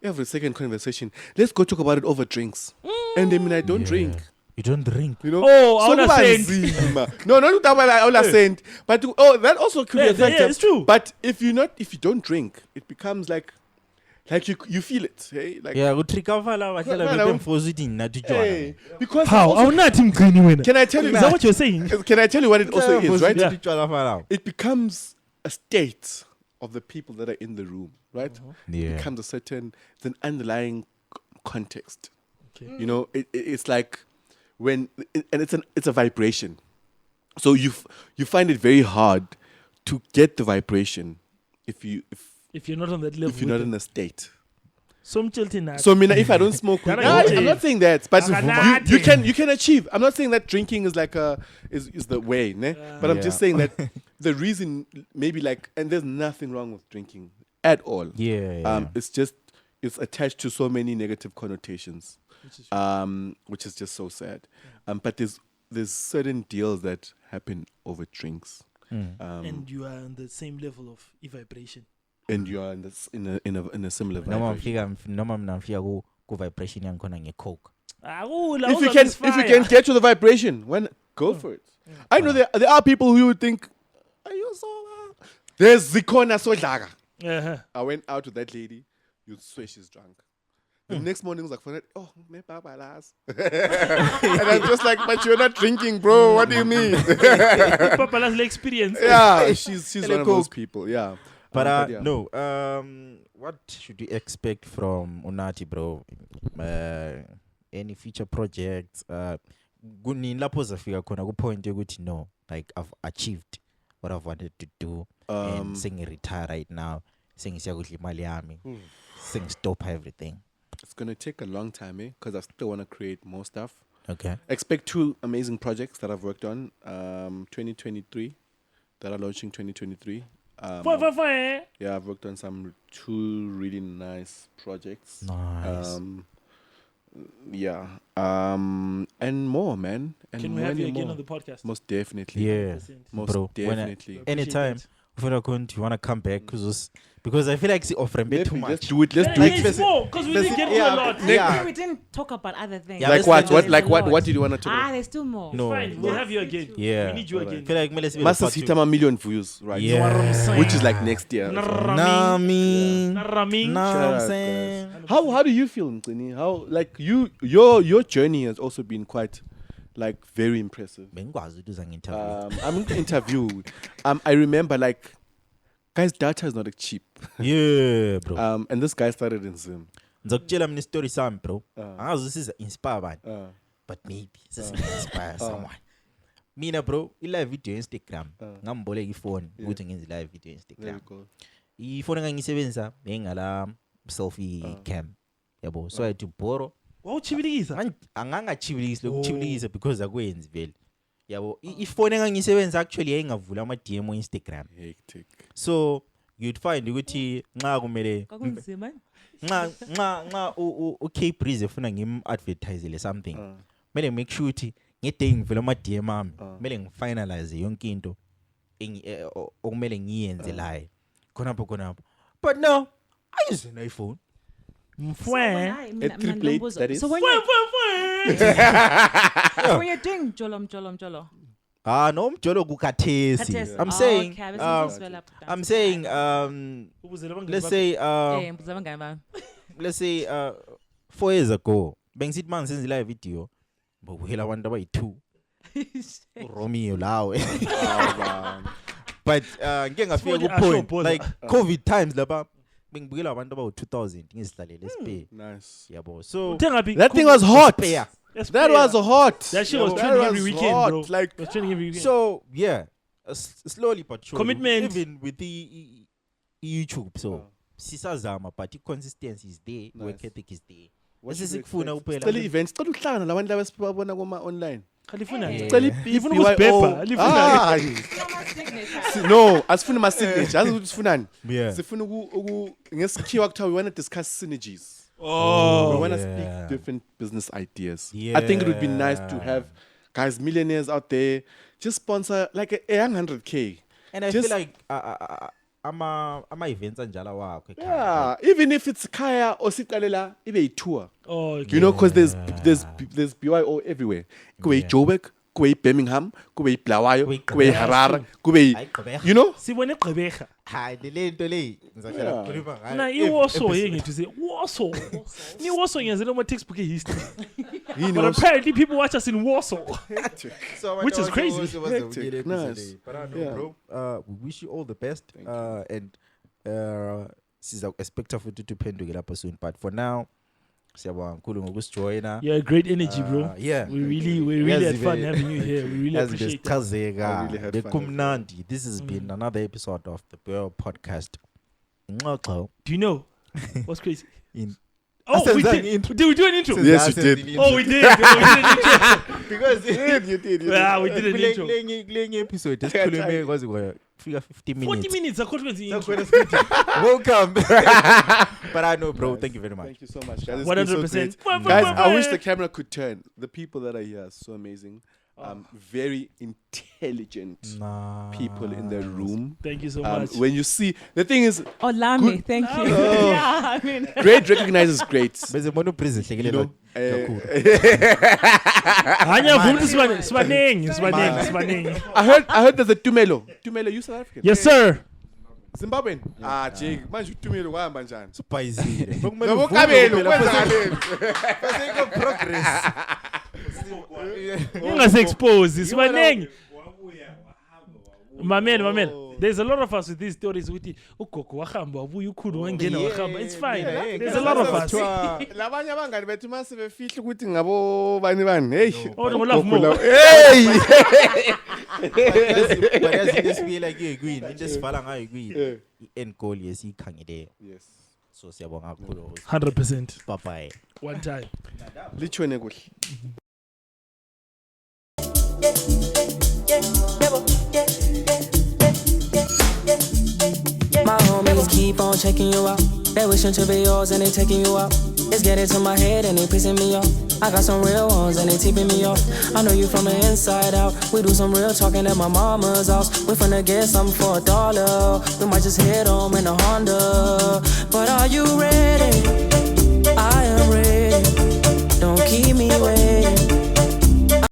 every second conversation, let's go talk about it over drinks. And I mean, I don't drink. You don't drink. You know? Oh, I want No, not that one. I want But that also could be a factor. Yeah, it's true. But if you don't drink, it becomes like Like you feel it, hey? Like yeah, good recover la hey, because how? also, Nathi Ndlovu. can I tell you? Is that what you're saying? Can I tell you what it also is, right? Yeah. It becomes a state of the people that are in the room, right? Yeah. It becomes it's an underlying context. Okay. You know, it's like when it's a vibration. So you find it very hard to get the vibration if you're not on that level. if you're not in a state. So if I don't smoke weed, I'm not saying that, but you can achieve. I'm not saying that drinking is like is the way, ne? But I'm just saying that the reason maybe like, and there's nothing wrong with drinking at all. It's attached to so many negative connotations, which is just so sad. But there's certain deals that happen over drinks, and you are on the same level of vibration. And you are in a similar vibration. Vibration yankhona coke. If you can get to the vibration, go for it. I know there are people who would think, are you so? There's Zikona Sodaga. I went out with that lady. You'd swear she's drunk. The next morning was like, oh, me papa las. And I'm just like, but you're not drinking, bro. What do you mean? Papa las experience. Yeah, she's one of those people. Yeah. But no. What should we expect from Unathi, bro? Any future projects? Point no, like I've achieved what I've wanted to do, and saying retire right now, saying stop everything. It's gonna take a long time, because I still want to create more stuff. Okay. Expect 2 amazing projects that I've worked on. 2023 that are launching 2023. Yeah, I've worked on 2 really nice projects. Nice. And more, man. And can we have you again on the podcast? Most definitely. Yeah, most bro. definitely. Anytime. If you want to come back, because I feel like it's offering bit too much. Let's do it. Because we didn't get to a lot. Yeah. We didn't talk about other things. Yeah, like what? What did you want to talk about? There's 2 more. No. Fine, we'll have you again. Yeah. We need you again. I feel like Master's hit 1 million views, right? Yeah. Which is like next year. How do you feel, Mgcini? How like your journey has also been quite like very impressive. I'm going to interview. I remember like, guys, data is not cheap. Yeah, bro. And this guy started in Zim. Ngizokutshela story sami, bro. This is inspire bani. But maybe this inspire someone. Mina, bro, live video Instagram. Ngamboleka ifone ukuthi ngenze live video Instagram. Ifone engangiyisebenzisa ngengala selfie cam. Yabo. So I had to borrow. Wawuchibilikisa? Angangachibilikisa lokuchibilikisa because akwenzi vele. Yabo, ifone engangiyisebenzisa actually yayingavula ama DM on Instagram. Hectic. So you'd find ukuthi nxa kumele nxa Kbrizzy ufuna ngim advertise something. Mele make sure ukuthi ngede ngivula ama DM ami. Mele ngifinalize yonke into okumele ngiyenze la. Khonapho. But no, I use an iPhone. At 3 plates, that is. So when you're doing jolo. No, Jolo Gukatesi. I'm saying, let's say, 4 years ago, Bengsit man since live video, but we hela wonder by 2. Romeo Lao. But getting a feel good point, like COVID times, laba. Bengibukela abantu about 2000 ngizidlalele SP. Nice. Yabo. So that thing was hot. That was hot. That shit was trending every weekend, bro. Like was trending every weekend. So yeah, slowly but surely. Commitment. Even with the YouTube. So sisazama, but the consistency is there. Work ethic is there. What is it? Cele events. Cela uhlangana labantu abasibona kuma online. Khalifuna. Cela ifuna ukusibhebha. Alifuna. No, asifuna ma signature. Azi sifunani? Yeah. Sifuna ngesikhiwa kuthiwa we want to discuss synergies. We want to speak different business ideas. Yeah. I think it would be nice to have guys, millionaires out there, just sponsor like a young 100K. And I feel like ama events anjala wakho. Yeah, even if it's Kaya or Sikalela, even a tour. Oh, okay. You know, because there's BYO everywhere. Go Joburg, kube Birmingham, kube Blawayo, kube Harare, kube, you know? Sibone Gqeberha. Hayi le nto le ngizakhala ukukhuluma ngayo. Na iWarsaw yengithi say Warsaw. Ni Warsaw ngiyazela ama textbook history. But apparently people watch us in Warsaw. Which is crazy. Nice. But I know, bro, we wish you all the best. And siza expect for you to pendulate lapho soon. But for now, siyabonga kakhulu ngokusijoyina. Yeah, great energy, bro. Yeah. We really had fun having you here. We really appreciate it. This has been another episode of the ByoPodcast. Do you know what's crazy? Oh, we did. Did we do an intro? Yes, you did. Oh, we did. We did an intro. Because you did. Yeah, we did an intro. Playing episode. Just because we figure 50 minutes. 40 minutes. Welcome. But I know, bro. Thank you very much. Thank you so much, guys. 100%. Guys, I wish the camera could turn. The people that are here are so amazing. Very intelligent people in the room. Thank you so much. When you see, the thing is, Lami, thank you. Yeah, I mean, great recognizes great. You know, I heard there's a Tumelo. Tumelo, you South African? Yes, sir. Zimbabwean? Jake, manje Tumelo wahamba njani? Spicy. Progress. Ungase-expose sibaningi. Mamela. There's a lot of us with these stories ukuthi ugogo wahamba wabuya ukhulu wangena wahamba. It's fine. There's a lot of us. Labanye abangani bethu mase befihla ukuthi ngabo bani. Hey. Oh, no love more. Hey. But as this feel like you agree, in this fala ngayo agree. End goal yesikhangeleyo. Yes. So siyabonga kakhulu. 100%. Bye bye. One time. Lichwene kuhle. My homies keep on checking you out. They wishing to be yours and they taking you out. It's getting to my head and they pissing me off. I got some real ones and they tipping me off. I know you from the inside out. We do some real talking at my mama's house. We finna get something for $1. We might just hit home in a Honda.